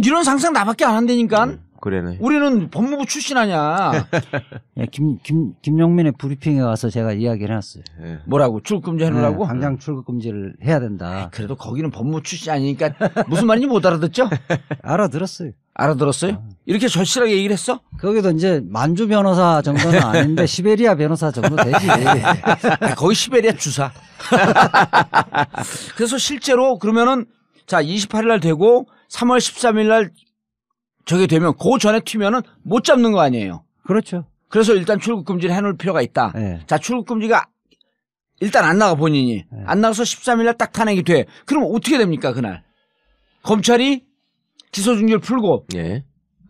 이런 상상 나밖에 안 한다니까. 그래네. 우리는 법무부 출신 아니야. 예, 김용민의 브리핑에 와서 제가 이야기를 해놨어요. 네. 뭐라고? 출국 금지 해놓으라고? 네, 당장 출국 금지를 해야 된다. 그래도 거기는 법무부 출신 아니니까 무슨 말인지 못 알아듣죠? 알아들었어요. 알아들었어요? 이렇게 절실하게 얘기를 했어? 거기도 이제 만주 변호사 정도는 아닌데 시베리아 변호사 정도 되지. 거기 시베리아 주사. 그래서 실제로 그러면은 자 28일 날 되고 3월 13일 날 저게 되면 그 전에 튀면은 못 잡는 거 아니에요. 그렇죠. 그래서 일단 출국 금지를 해놓을 필요가 있다. 네. 자 출국 금지가 일단 안 나가 본인이 안 나가서 13일 날 딱 탄핵이 돼. 그럼 어떻게 됩니까 그날? 검찰이 기소중지를 풀고,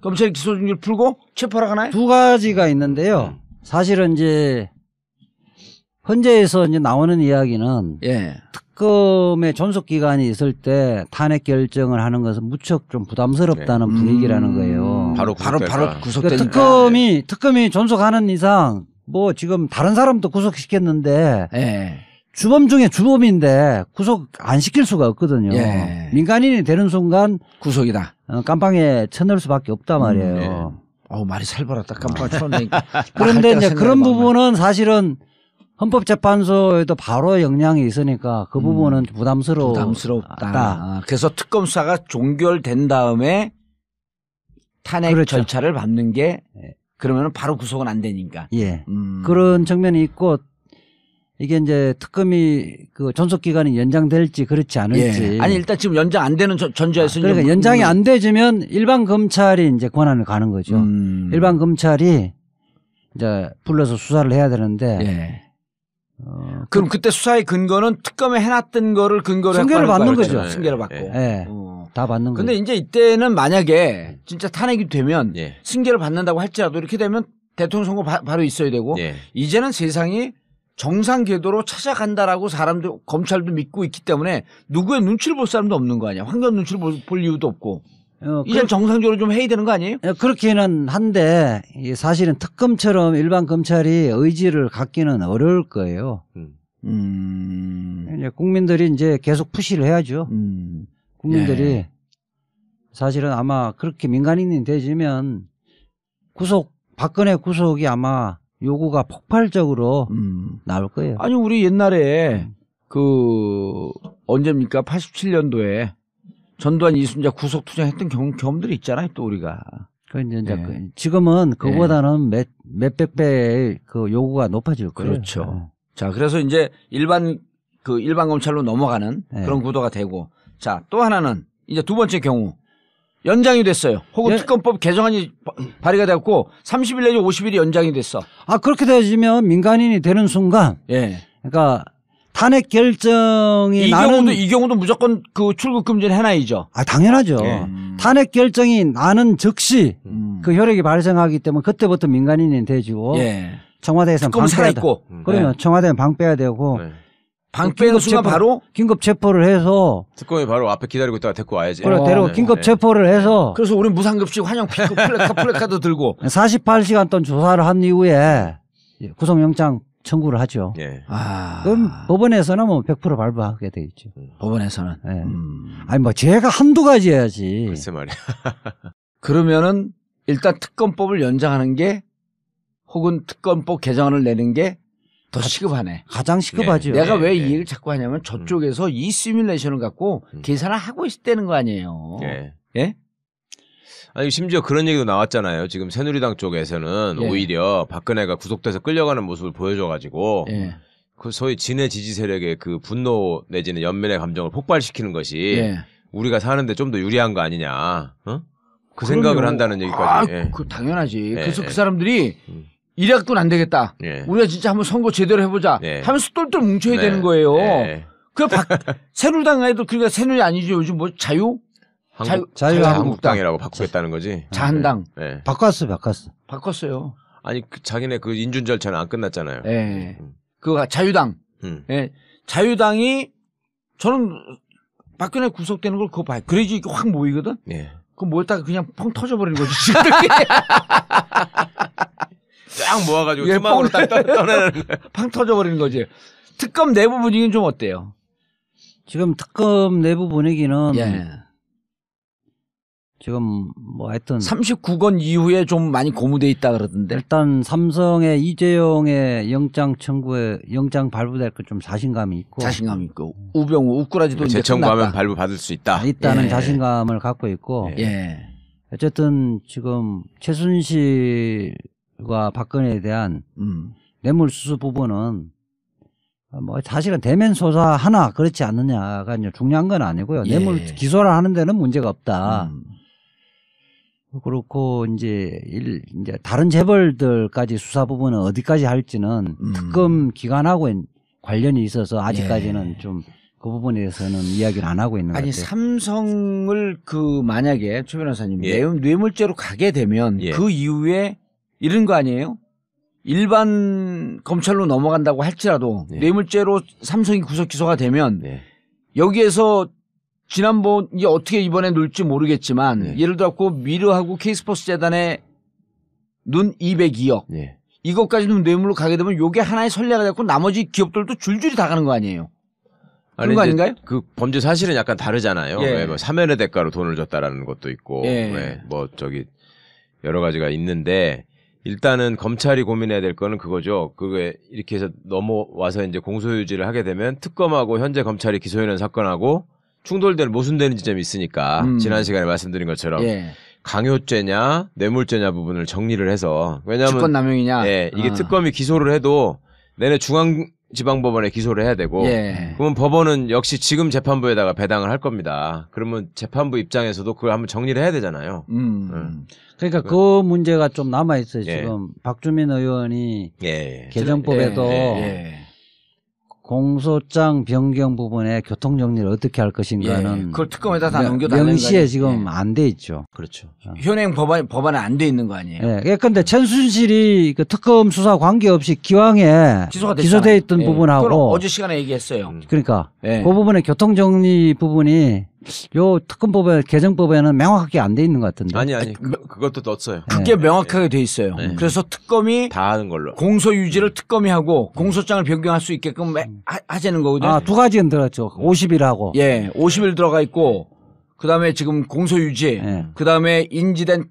검찰이 기소중지를 풀고 체포하러 가나요? 두 가지가 있는데요. 사실은 이제 헌재에서 이제 나오는 이야기는 특검의 존속 기간이 있을 때 탄핵 결정을 하는 것은 무척 좀 부담스럽다는 분위기라는 거예요. 바로 구속되니까. 그러니까 특검이 존속하는 이상 뭐 지금 다른 사람도 구속시켰는데 주범 중에 주범인데 구속 안 시킬 수가 없거든요. 민간인이 되는 순간 구속이다. 깜빵에 쳐넣을 수밖에 없단 말이에요. 말이 살벌하다. 깜빵에 쳐넣으니까. 그런데 이제 그런 부분은 사실은 헌법재판소에도 바로 영향이 있으니까 그 부분은 부담스럽다. 그래서 특검 수사가 종결된 다음에 탄핵 절차를 밟는 게 그러면 바로 구속은 안 되니까. 그런 측면이 있고 이게 이제 특검이 그 존속 기간이 연장될지 그렇지 않을지. 아니 일단 지금 연장 안 되는 전제에서 그러니까 연장이 안 되지면 일반 검찰이 이제 권한을 가는 거죠. 일반 검찰이 이제 불러서 수사를 해야 되는데. 그럼 그때 수사의 근거는 특검에 해놨던 거를 근거로 승계를 받는 거죠. 승계를 받고. 다 받는 거죠. 근데 이제 이때는 만약에 진짜 탄핵이 되면 승계를 받는다고 할지라도 이렇게 되면 대통령 선거 바로 있어야 되고 이제는 세상이 정상 궤도로 찾아간다라고 사람들 검찰도 믿고 있기 때문에 누구의 눈치를 볼 사람도 없는 거 아니야. 황교안 눈치를 볼 이유도 없고. 이제 정상적으로 좀 해야 되는 거 아니에요? 그렇기는 한데 사실은 특검처럼 일반 검찰이 의지를 갖기는 어려울 거예요. 이제 국민들이 이제 계속 푸시를 해야죠. 국민들이 사실은 아마 그렇게 민간인이 되지면 박근혜 구속이 아마 요구가 폭발적으로 나올 거예요. 아니 우리 옛날에 그 언제입니까? 87년도에 전두환 이순자 구속 투쟁했던 경험들이 있잖아요. 또 우리가. 지금은 그보다는 몇백 배의 그 요구가 높아질 거예요. 그렇죠. 자, 그래서 이제 일반 검찰로 넘어가는 그런 구도가 되고, 자, 또 하나는 이제 두 번째 경우 연장이 됐어요. 혹은 특검법 개정안이 발의가 됐고 30일 내지 50일이 연장이 됐어. 그렇게 되면 민간인이 되는 순간, 그러니까. 탄핵 결정이 이 경우도 무조건 그 출국 금지를 해놔야죠. 당연하죠. 탄핵 결정이 나는 즉시 그 효력이 발생하기 때문에 그때부터 민간인이 되지고 청와대에서는 방 빼야 되고 그러면 청와대는 방 빼야 되고 방 빼는 순간 바로 긴급 체포를 해서 특검이 바로 앞에 기다리고 있다가 데리고 와야지. 데리고 긴급 체포를 해서 그래서 우리는 무상급식 환영 플래카드 들고 48시간 동안 조사를 한 이후에 구속영장 청구를 하죠. 예. 그럼 법원에서는 뭐 100% 발부하게 돼 있죠. 법원에서는. 예. 아니 뭐 죄가 한두 가지여야지. 글쎄 말이야. 그러면은 일단 특검법을 연장하는 게 혹은 특검법 개정안을 내는 게 더 시급하네. 가장 시급하죠. 내가 왜 이 얘기를 자꾸 하냐면 저쪽에서 이 시뮬레이션을 갖고 계산을 하고 있다는 거 아니에요. 예? 아니 심지어 그런 얘기도 나왔잖아요. 지금 새누리당 쪽에서는 오히려 박근혜가 구속돼서 끌려가는 모습을 보여줘가지고 그 소위 진해 지지 세력의 그 분노 내지는 연민의 감정을 폭발시키는 것이 우리가 사는데 좀 더 유리한 거 아니냐. 어? 그 생각을 한다는 얘기까지. 그 당연하지. 그래서 그 사람들이 이래갖고는 안 되겠다. 우리가 진짜 한번 선거 제대로 해보자. 하면서 똘똘 뭉쳐야 되는 거예요. 그 새누리당에도 그러니까 새누리 아니죠. 요즘 뭐 자유한국당이라고 바꾸겠다는 거지. 자한당. 바꿨어요. 아니 자기네 그 인준 절차는 안 끝났잖아요. 그 자유당. 자유당이 저는 박근혜 구속되는 걸 그거 봐요. 그래야지 이게 확 모이거든. 그거 모였다가 그냥 펑 터져버리는 거지. 쫙 모아가지고 투망으로 딱 떠내는 거야. 팡 터져버리는 거지. 특검 내부 분위기는 좀 어때요? 지금 특검 내부 분위기는 지금 뭐 하여튼 39건 이후에 좀 많이 고무돼 있다 그러던데. 일단 삼성의 이재용의 영장 청구에 영장 발부될 거 좀 자신감이 있고. 우병우 우꾸라지도 이제 재청구하면 발부 받을 수 있다는 자신감을 갖고 있고. 어쨌든 지금 최순실과 박근혜에 대한 뇌물수수 부분은 뭐 사실은 대면 수사 하나 그렇지 않느냐가 중요한 건 아니고요. 뇌물 기소를 하는 데는 문제가 없다. 그렇고 이제 다른 재벌들까지 수사 부분은 어디까지 할지는 특검 기관하고 관련이 있어서 아직까지는 좀 그 부분에 대해서는 이야기를 안 하고 있는 것 같아요. 삼성을 만약에 최 변호사님 뇌물죄로 가게 되면 그 이후에 이런 거 아니에요? 일반 검찰로 넘어간다고 할지라도 뇌물죄로 삼성이 구속 기소가 되면 여기에서 지난번 이제 어떻게 이번에 놀지 모르겠지만 예를 들어 미르하고 K스포츠 재단에 눈 202억 이것까지는 뇌물로 가게 되면 요게 하나의 선례가 됐고 나머지 기업들도 줄줄이 다 가는 거 아니에요? 그런 거 아닌가요? 그 범죄 사실은 약간 다르잖아요. 왜 뭐 사면의 대가로 돈을 줬다라는 것도 있고 뭐 여러 가지가 있는데 일단은 검찰이 고민해야 될 거는 그거죠. 그게 이렇게 해서 넘어와서 이제 공소유지를 하게 되면 특검하고 현재 검찰이 기소해낸 사건하고 충돌되는 모순되는 지점이 있으니까 지난 시간에 말씀드린 것처럼 강요죄냐 뇌물죄냐 부분을 정리를 해서 왜냐하면 직권남용이냐 이게 특검이 기소를 해도 내내 중앙지방법원에 기소를 해야 되고 그러면 법원은 역시 지금 재판부에다가 배당을 할 겁니다. 그러면 재판부 입장에서도 그걸 한번 정리를 해야 되잖아요. 그러니까 그 문제가 좀 남아 있어요. 지금 박주민 의원이 개정법에도 공소장 변경 부분에 교통 정리를 어떻게 할 것인가는 그걸 특검에다 다 넘겨달라는 명시에 지금 안 돼 있죠. 그렇죠. 현행 법안에 안 돼 있는 거 아니에요? 그런데 최순실이 그 특검 수사 관계없이 기왕에 기소돼 있던 부분하고 어제 시간에 얘기했어요. 그러니까 그 부분에 교통 정리 부분이 요 특검법에 개정법에는 명확하게 안 돼 있는 것 같은데. 아니 그것도 넣었어요. 그게 명확하게 돼 있어요. 그래서 특검이 다 하는 걸로 공소유지를 특검이 하고 공소장을 변경할 수 있게끔 하자는 거거든요. 두 가지는 들었죠. 50일하고 50일 들어가 있고 그다음에 지금 공소유지 그다음에 인지된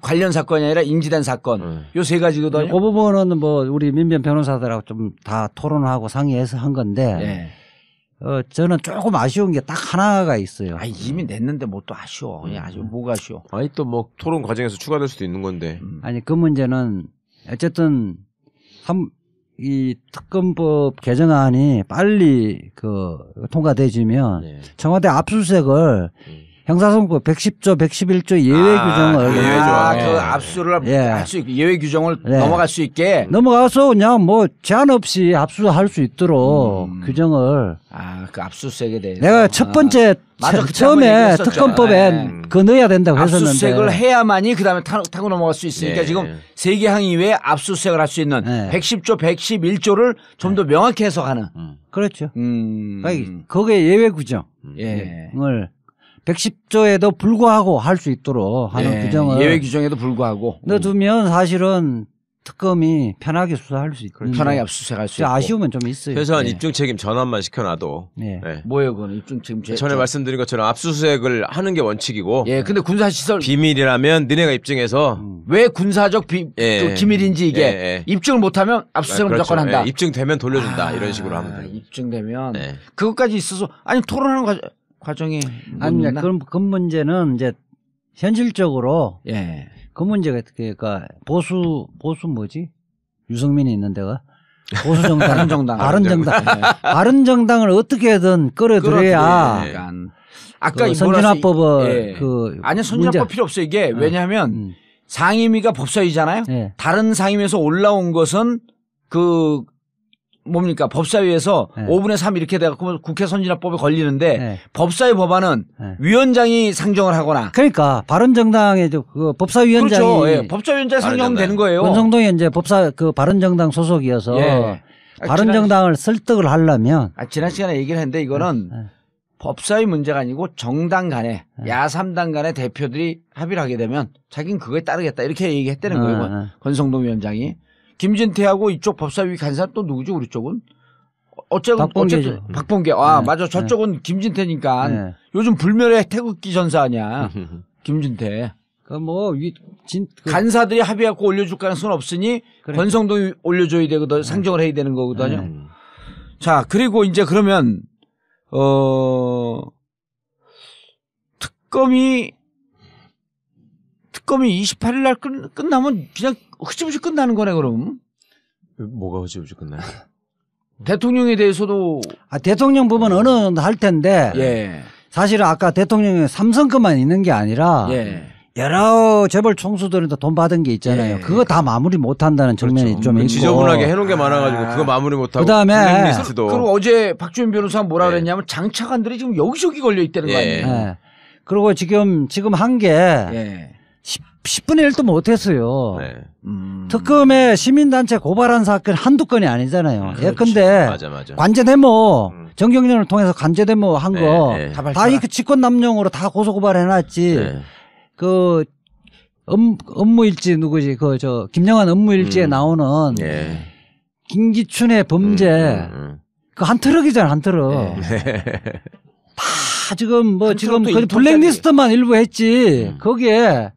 관련 사건이 아니라 인지된 사건 요 세 가지거든요. 그 부분은 뭐 우리 민변 변호사들하고 좀 다 토론하고 상의해서 한 건데 저는 조금 아쉬운 게 딱 하나가 있어요. 이미 냈는데 뭐 또 아쉬워. 뭐가 아쉬워? 또 뭐 토론 과정에서 추가될 수도 있는 건데. 그 문제는 어쨌든 이 특검법 개정안이 빨리 통과되지면 청와대 압수수색을 형사소송법 110조, 111조 예외 규정을 그 압수를 할 수 있게 예외 규정을 넘어갈 수 있게 넘어가서 그냥 뭐 제한 없이 압수할 수 있도록 규정을 그 압수수색에 대해서 내가 첫 번째 처음에 특검법에 그거 넣어야 된다고 했었는데 압수수색을 해야만이 그다음에 타고 넘어갈 수 있으니까 지금 세계 항의회에 압수수색을 할 수 있는 110조, 111조를 좀 더 명확히 해석하는 그렇죠. 거기에 예외 규정을 110조에도 불구하고 할 수 있도록 하는 규정을 예외 규정에도 불구하고 넣어두면 사실은 특검이 편하게 수사할 수 있고 편하게 압수수색할 수 있고 아쉬움은 좀 있어요. 최소한 입증 책임 전환만 시켜놔도 뭐예요, 그건 입증 책임 전에 말씀드린 것처럼 압수수색을 하는 게 원칙이고. 근데 군사시설 비밀이라면 니네가 입증해서 왜 군사적 기밀인지 이게 입증을 못하면 압수수색을 그렇죠. 무조건 한다. 입증되면 돌려준다 이런 식으로 하면 돼요. 입증되면 그것까지 있어서 아니 토론하는 과정이 아니야. 그 문제는 이제 현실적으로 그 문제가 그러니까 보수 뭐지? 유승민이 있는 데가 보수 정당, 바른 정당을 어떻게든 끌어들여야 아까 그 선진화법을 아니 선진화법 필요 없어 이게 왜냐하면 상임위가 법사위잖아요. 다른 상임위에서 올라온 것은 그 뭡니까 법사위에서 5분의 3 이렇게 돼갖고 국회 선진화법에 걸리는데 법사위 법안은 위원장이 상정을 하거나 그러니까 바른정당의 그 법사위원장이 그렇죠. 법사위원장이 상정하면 되는 거예요. 권성동이 이제 그 바른정당 소속이어서 바른정당을 설득을 하려면 지난 시간에 얘기를 했는데 이거는 법사위 문제가 아니고 정당 간에 야3당 간의 대표들이 합의를 하게 되면 자기는 그거에 따르겠다 이렇게 얘기했다는 거예요. 권성동 위원장이. 김진태하고 이쪽 법사위 간 사람 또 누구죠? 우리 쪽은? 어쨌든 박봉계. 맞아. 저쪽은 김진태니까. 요즘 불멸의 태극기 전사 아니야. 김진태. 간사들이 합의하고 올려줄 가능성은 없으니 권성동이 올려줘야 되거든. 상정을 해야 되는 거거든요. 자, 그리고 이제 그러면 특검이 28일 날 끝나면 그냥 흐지부지 끝나는 거네, 그럼. 뭐가 흐지부지 끝나요? 대통령에 대해서도. 대통령 부분 어느 정도 할 텐데. 사실은 아까 대통령이 3선급만 있는 게 아니라. 여러 재벌 총수들한테 돈 받은 게 있잖아요. 그거 다 마무리 못 한다는 측면이 좀 있고. 지저분하게 해놓은 게 많아가지고 그거 마무리 못 하고. 그 다음에. 그리고 어제 박주민 변호사가 뭐라 그랬냐면 장차관들이 지금 여기저기 걸려 있다는 거 아니에요. 그리고 지금 한 게. 10분의 1도 못했어요. 특검에 시민단체 고발한 사건 한두 건이 아니잖아요. 예컨대 관제대모 정경련을 통해서 관제대모 한 거 다 이 직권남용으로 다 고소고발해놨지. 그 업무일지 누구지? 김영환 업무일지에 나오는 김기춘의 범죄 그 한 트럭이잖아, 한 트럭. 다 지금 그 블랙리스트만 일부 했지. 거기에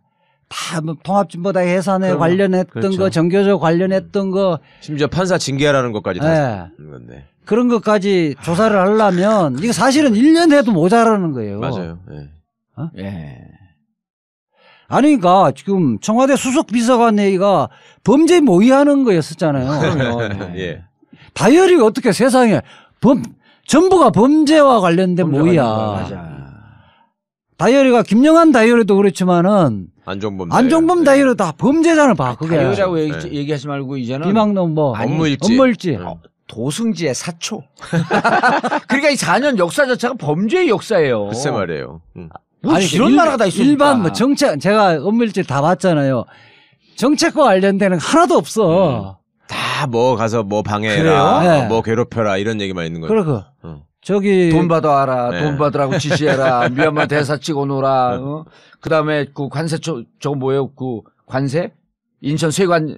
다 통합진보당 해산에 관련했던 거, 정교조 관련했던 거, 심지어 판사 징계하라는 것까지 다 건데. 그런 것까지 조사를 하려면 이거 사실은 1년 해도 모자라는 거예요. 맞아요. 아니, 그러니까 지금 청와대 수석 비서관 회의가 범죄 모의하는 거였었잖아요. 다이어리가 어떻게 세상에 전부가 범죄와 관련된 모의야. 맞아. 다이어리가 김영환 다이어리도 그렇지만은 안종범 다이어리 다 범죄잖아, 봐. 그게. 다이어리라고 얘기하지 말고 이제는 비망록 업무일지. 도승지의 사초. 그러니까 이 4년 역사 자체가 범죄의 역사예요. 글쎄 말이에요. 이런 나라가 다 있습니까? 일반 정책, 제가 업무일지 다 봤잖아요. 정책과 관련되는 거 하나도 없어. 다 가서 방해해라, 괴롭혀라 이런 얘기만 있는 거죠. 그러고. 돈 받아와라, 돈 받으라고 지시해라, 미얀마 대사 찍어 놓으라, 그 다음에 그 관세, 저거 뭐예요? 그 관세? 인천 쇠관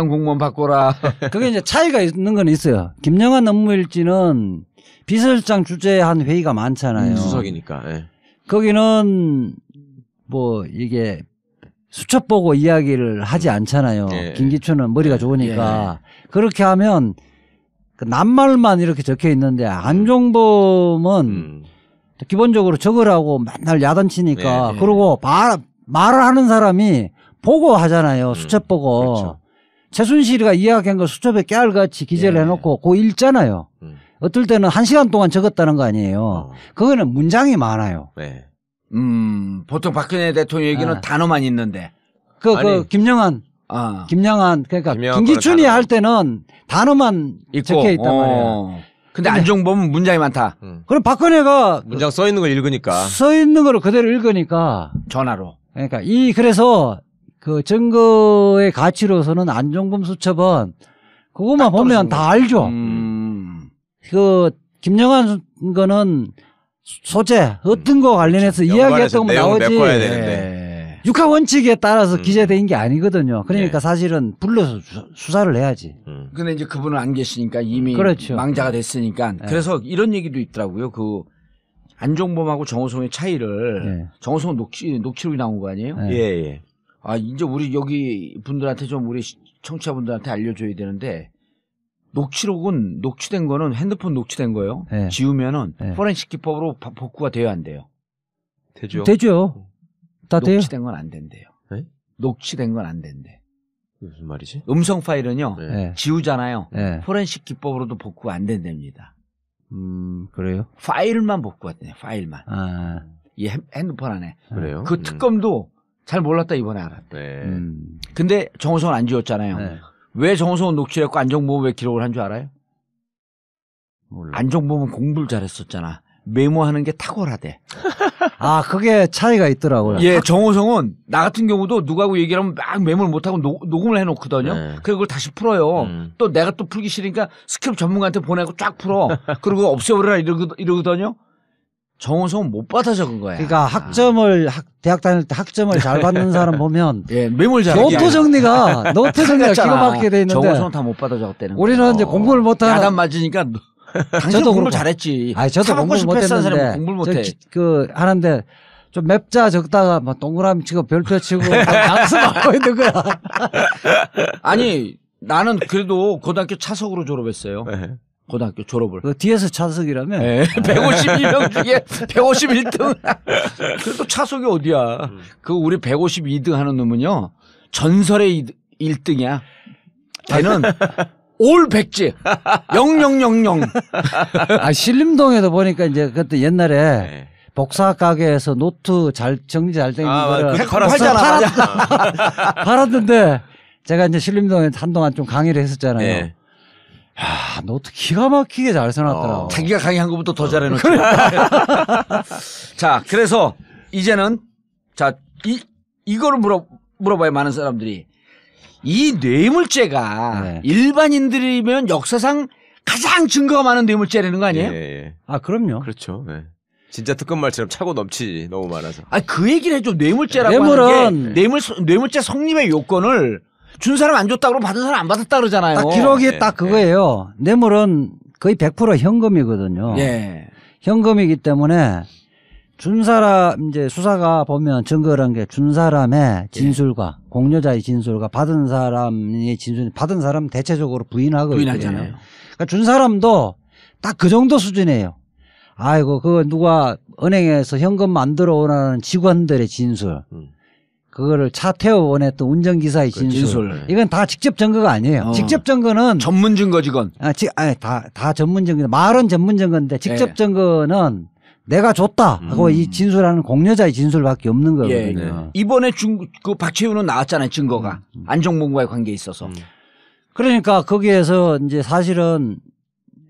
공무원 바꿔라. 그게 이제 차이가 있는 건 있어요. 김영환 업무일지는 비서실장 주재한 회의가 많잖아요. 수석이니까. 거기는 이게 수첩 보고 이야기를 하지 않잖아요. 김기춘은 머리가 좋으니까. 그렇게 하면 낱말만 이렇게 적혀 있는데 안종범은 기본적으로 적으라고 맨날 야단치니까 그리고 말을 하는 사람이 보고 하잖아요. 수첩 보고. 그렇죠. 최순실이가 이야기한 걸 수첩에 깨알같이 기재를 해놓고 그거 읽잖아요. 어떨 때는 1시간 동안 적었다는 거 아니에요. 그거는 문장이 많아요. 보통 박근혜 대통령 얘기는 단어만 있는데. 김영환. 그러니까 김기춘이 할 때는 단어만 적혀 있단 말이야. 근데 안종범은 문장이 많다. 그럼 박근혜가 문장 써 있는 걸 읽으니까. 써 있는 걸 그대로 읽으니까. 전화로. 그러니까 그래서 그 증거의 가치로서는 안종범 수첩은 그것만 보면 다 알죠. 그 김영환 거는 소재 어떤 거 관련해서 이야기했던 거 나오지. 육하 원칙에 따라서 기재된 게 아니거든요. 그러니까 사실은 불러서 수사를 해야지. 근데 이제 그분은 안 계시니까 이미 그렇죠. 망자가 됐으니까. 그래서 이런 얘기도 있더라고요. 그 안종범하고 정호성의 차이를 정호성은 녹취록이 나온 거 아니에요? 예. 아, 이제 우리 여기 분들한테 좀 우리 청취자분들한테 알려줘야 되는데 녹취록은 녹취된 거는 핸드폰 녹취된 거예요. 지우면은 포렌식 기법으로 복구가 돼야 안 돼요. 되죠. 다 돼요. 녹취된 건 안 된대요. 녹취된 건 안 된대. 무슨 말이지? 음성 파일은요. 지우잖아요. 포렌식 기법으로도 복구가 안 된답니다. 그래요? 파일만 복구가 되네. 파일만. 이 핸드폰 안에. 그래요? 그 특검도 잘 몰랐다 이번에 알았대. 근데 정호성은 안 지웠잖아요. 왜 정호성은 녹취를 했고 안종범은 왜 기록을 한 줄 알아요? 몰라. 안종범은 공부를 잘했었잖아. 메모하는 게 탁월하대. 아, 그게 차이가 있더라고요. 예, 정호성은 나 같은 경우도 누구하고 얘기를 하면 막 메모를 못하고 녹음을 해놓거든요. 그리고 그걸 다시 풀어요. 또 내가 또 풀기 싫으니까 스크립 전문가한테 보내고 쫙 풀어. 그리고 없애버려라 이러거든요. 정호성은 못 받아 적은 거야. 그러니까 대학 다닐 때 학점을 잘 받는 사람 보면 메모를 잘 노트 정리가 기가 막히게 돼 있는데 정호성은 다 못 받아 적었다는 거야. 우리는 이제 공부를 못하는 야단 맞으니까 당신도 공부 잘했지. 아니, 저도 공부를 못했는데 공부를 못해. 하는데 좀 맵자 적다가 막 동그라미 치고 별표 치고 양수하고 있는 거야. 아니 나는 그래도 고등학교 차석으로 졸업했어요. 고등학교 졸업을. 그 뒤에서 차석이라며? 152명 중에 151등. 그래도 차석이 어디야. 그 우리 152등 하는 놈은요. 전설의 1등이야. 걔는 올 백지 0000. 아, 신림동에도 보니까 이제 그때 옛날에 복사 가게에서 노트 정리 잘 된 거를 팔았는데 제가 이제 신림동에 한동안 좀 강의를 했었잖아요. 야, 노트 기가 막히게 잘 써놨더라고. 자기가 강의한 것부터 더 잘해놓죠. 자, 그래서 이제는 이거를 물어봐야 많은 사람들이 이 뇌물죄가 일반인들이면 역사상 가장 증거가 많은 뇌물죄라는 거 아니에요? 아, 그럼요. 그렇죠. 진짜 특검말처럼 차고 넘치지 너무 많아서. 아, 그 얘기를 해줘. 뇌물죄라고 하는 게 뇌물죄 성립의 요건을 준 사람 안 줬다 그러고 받은 사람 안 받았다 그러잖아요. 딱 기록이 딱 그거예요. 뇌물은 거의 100% 현금이거든요. 현금이기 때문에 준 사람 이제 수사가 보면 증거란 게 준 사람의 진술과 공여자의 진술과 받은 사람의 진술, 받은 사람 대체적으로 부인하잖아요. 그러니까 준 사람도 딱 그 정도 수준이에요. 아이고 그거 누가 은행에서 현금 만들어 오라는 직원들의 진술. 그거를 차 태워 보냈던 운전기사의 진술. 이건 다 직접 증거가 아니에요. 직접 증거는 전문 증거지건. 다 전문 증거. 말은 전문 증거인데 직접 증거는 내가 줬다 하고 이 진술하는 공여자의 진술밖에 없는 거거든요. 이번에 그 박채윤은 나왔잖아요. 증거가 안종범과의 관계에 있어서. 그러니까 거기에서 이제 사실은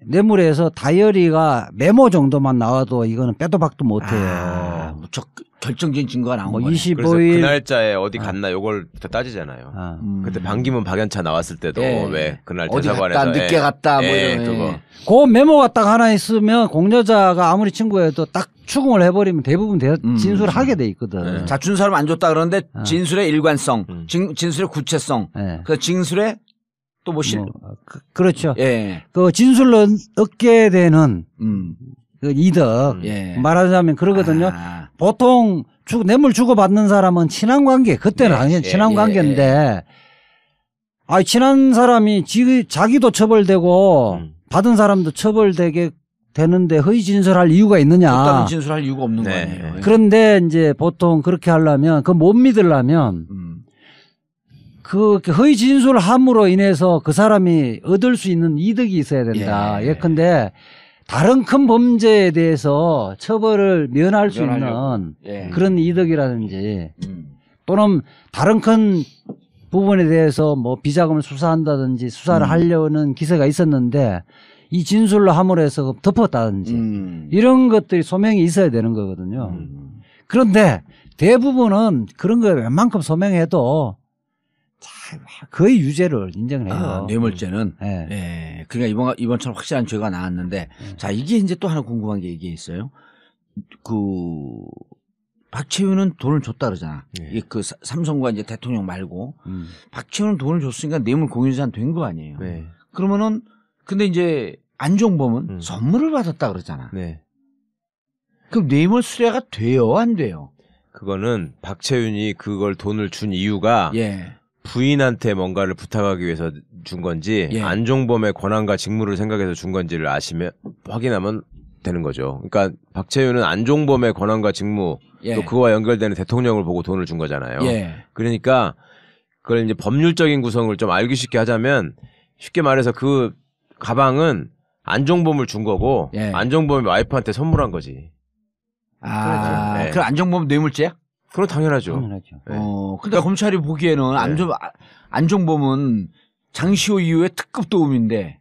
뇌물에서 다이어리가 메모 정도만 나와도 이거는 빼도 박도 못해요. 무척 결정적인 증거가 나온 뭐 거예요. 25일 그래서 그 날짜에 어디 갔나 요걸 따지잖아요. 그때 반기문 박연차 나왔을 때도 왜 그날 대사관에서 어디 갔다 늦게 갔다 뭐 이런 그거. 그 메모가 딱 하나 있으면 공여자가 아무리 친구해도 딱 추궁을 해버리면 대부분 진술을 하게 돼 있거든. 자, 준 사람 안 줬다 그러는데 진술의 일관성, 진술의 구체성, 그 진술의 또 뭐 그렇죠. 그 진술로 얻게 되는 그 이득 말하자면 그러거든요. 보통 뇌물 주고받는 사람은 친한 관계, 그때는 아니에요. 친한 관계인데 친한 사람이 자기도 처벌되고 받은 사람도 처벌되게 되는데 허위 진술할 이유가 있느냐? 없다는 진술할 이유가 없는 거 아니에요. 그런데 이제 보통 그렇게 하려면 그 못 믿으려면 그 허위 진술함으로 인해서 그 사람이 얻을 수 있는 이득이 있어야 된다. 예컨대 다른 큰 범죄에 대해서 처벌을 면할 수 있는 그런 이득이라든지 또는 다른 큰 부분에 대해서 뭐 비자금을 수사한다든지 수사를 하려는 기세가 있었는데 이 진술로 함으로 해서 덮었다든지 이런 것들이 소명이 있어야 되는 거거든요. 그런데 대부분은 그런 거에 웬만큼 소명해도 거의 유죄를 인정을 해요. 뇌물죄는. 그러니까 이번처럼 확실한 죄가 나왔는데, 자, 이게 이제 또 하나 궁금한 게 이게 있어요. 박채윤은 돈을 줬다 그러잖아. 그 삼성과 이제 대통령 말고 박채윤은 돈을 줬으니까 뇌물 공유자는 된 거 아니에요. 네. 그러면은 근데 이제 안종범은 선물을 받았다 그러잖아. 네. 그럼 뇌물 수뢰가 돼요, 안 돼요? 그거는 박채윤이 그걸 돈을 준 이유가 부인한테 뭔가를 부탁하기 위해서 준 건지 안종범의 권한과 직무를 생각해서 준 건지를 확인하면 되는 거죠. 그러니까 박채윤은 안종범의 권한과 직무 또 그거와 연결되는 대통령을 보고 돈을 준 거잖아요. 그러니까 그걸 이제 법률적인 구성을 좀 알기 쉽게 하자면 쉽게 말해서 그 가방은 안종범을 준 거고 안종범의 와이프한테 선물한 거지. 그렇죠. 그 안종범 뇌물죄야? 그럼 당연하죠. 근데 그러니까 검찰이 보기에는 안종범은 장시호 이후에 특급 도움인데.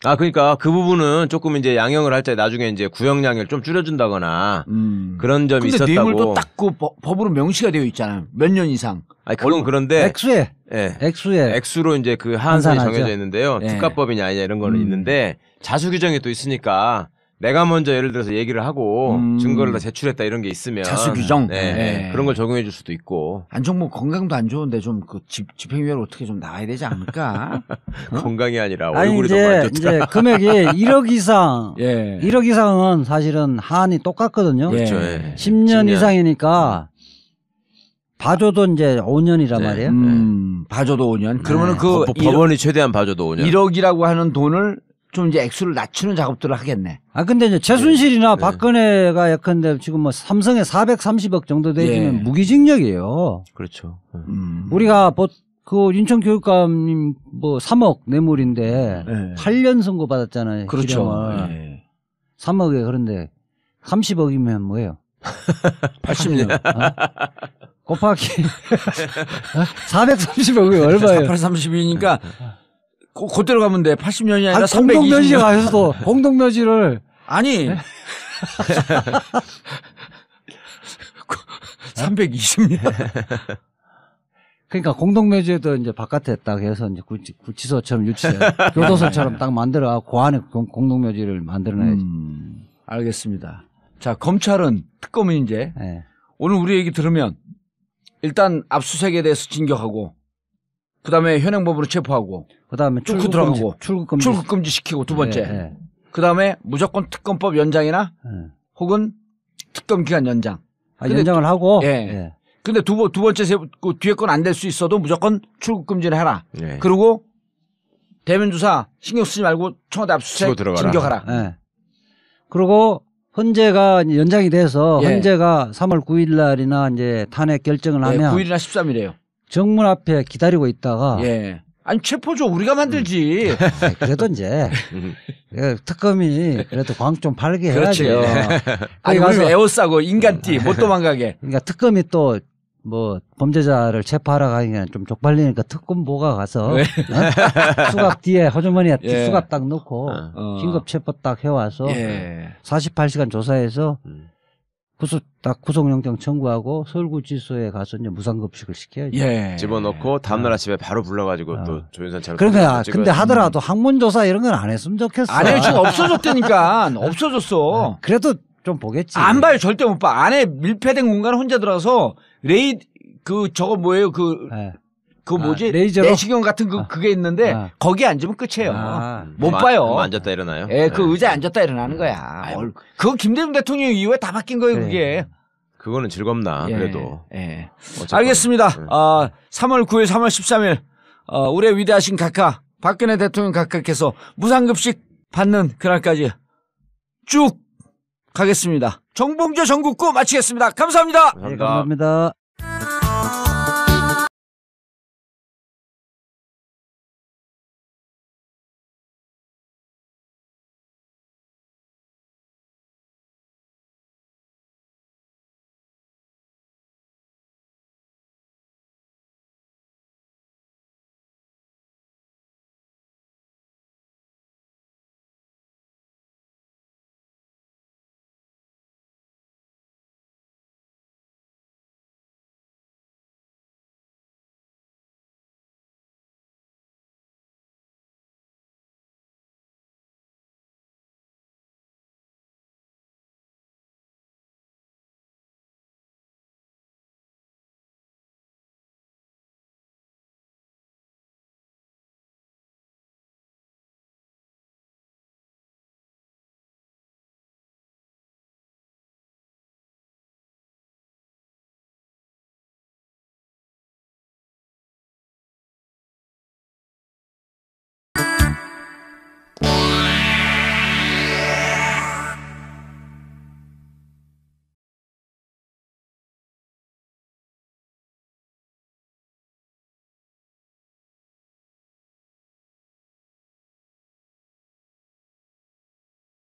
그러니까 그 부분은 조금 이제 양형을 할 때 나중에 이제 구형량을 좀 줄여준다거나 그런 점이 있었다고. 근데 뇌물도 딱 그 법으로 명시가 되어 있잖아요. 몇 년 이상. 그건 그런데 액수에 액수로 이제 그 하한선이 정해져 있는데요. 특가법이냐 아니냐 이런 거는 있는데 자수 규정이 또 있으니까. 내가 먼저 예를 들어서 얘기를 하고 증거를 다 제출했다 이런 게 있으면 자수 규정 그런 걸 적용해 줄 수도 있고. 안종범 건강도 안 좋은데 좀 그 집행유예로 어떻게 좀 나와야 되지 않을까? 건강이 아니라 얼굴이 더 안 좋다. 이제 금액이 1억 이상 1억 이상은 사실은 하한이 똑같거든요. 그렇죠. 10년 이상이니까 봐줘도 이제 5년이란 말이에요. 봐줘도 5년. 그러면은 그 법원이 최대한 봐줘도 5년. 1억이라고 하는 돈을 좀 이제 액수를 낮추는 작업들을 하겠네. 근데 이제 최순실이나 박근혜가 예컨대 지금 뭐 삼성에 430억 정도 되면 무기징역이에요. 그렇죠. 우리가 그 인천교육감 뭐 3억 뇌물인데 8년 선고 받았잖아요. 그렇죠. 3억에 그런데 30억이면 뭐예요? 80년. 곱하기 430억이 얼마예요? 432니까 그대로 가면 돼. 80년이 아니라 320년. 공동묘지 가서도 공동묘지를 아니 320년. 그러니까 공동묘지에도 이제 바깥에 딱 해서 이제 구치소처럼 교도소처럼 딱 만들어 그 안에 공동묘지를 만들어놔야지. 알겠습니다. 자, 검찰은 특검은 이제 오늘 우리 얘기 들으면 일단 압수수색에 대해서 진격하고 그다음에 현행범으로 체포하고 그다음에 출국금지 시키고 두 번째. 그다음에 무조건 특검법 연장이나 혹은 특검 기간 연장. 연장을 하고. 근데 두 번째 그 뒤에 건 안 될 수 있어도 무조건 출국금지를 해라. 그리고 대면 조사 신경 쓰지 말고 청와대 압수수색 진격하라. 그리고 헌재가 연장이 돼서 헌재가 3월 9일 날이나 이제 탄핵 결정을 하면 9일이나 13일이에요. 정문 앞에 기다리고 있다가 아니 체포조 우리가 만들지. 그래도 이제 특검이 그래도 광 좀 팔게 해야죠. 아니 가서 에어싸고 인간띠 못 도망가게. 그러니까 특검이 또 뭐 범죄자를 체포하러 가기에는 좀 쪽팔리니까 특검보가 가서 수갑 뒤에 호주머니에 수갑 딱 넣고 긴급 체포 딱 해와서 48시간 조사해서 구속영장 청구하고 서울구치소에 가서 이제 무상급식을 시켜야죠. 집어넣고 다음날 아침에 바로 불러가지고 또 조윤선처럼. 그러니까 근데 하더라도 학문조사 이런 건 안 했으면 좋겠어. 안 해. 지금 없어졌다니까. 없어졌어. 그래도 좀 보겠지. 안 봐요. 절대 못 봐. 안에 밀폐된 공간에 혼자 들어가서 저거 뭐예요? 그 뭐지? 레이저로? 내시경 같은 그게 있는데 거기에 앉으면 끝이에요. 못 봐요. 앉았다 일어나요? 그 의자에 앉았다 일어나는 거야. 그거 김대중 대통령 이후에 다 바뀐 거예요, 그게. 그거는 즐겁나 그래도. 알겠습니다. 3월 9일, 3월 13일 우리의 위대하신 각하 박근혜 대통령 각하께서 무상급식 받는 그날까지 쭉 가겠습니다. 정봉재 전국구 마치겠습니다. 감사합니다. 감사합니다.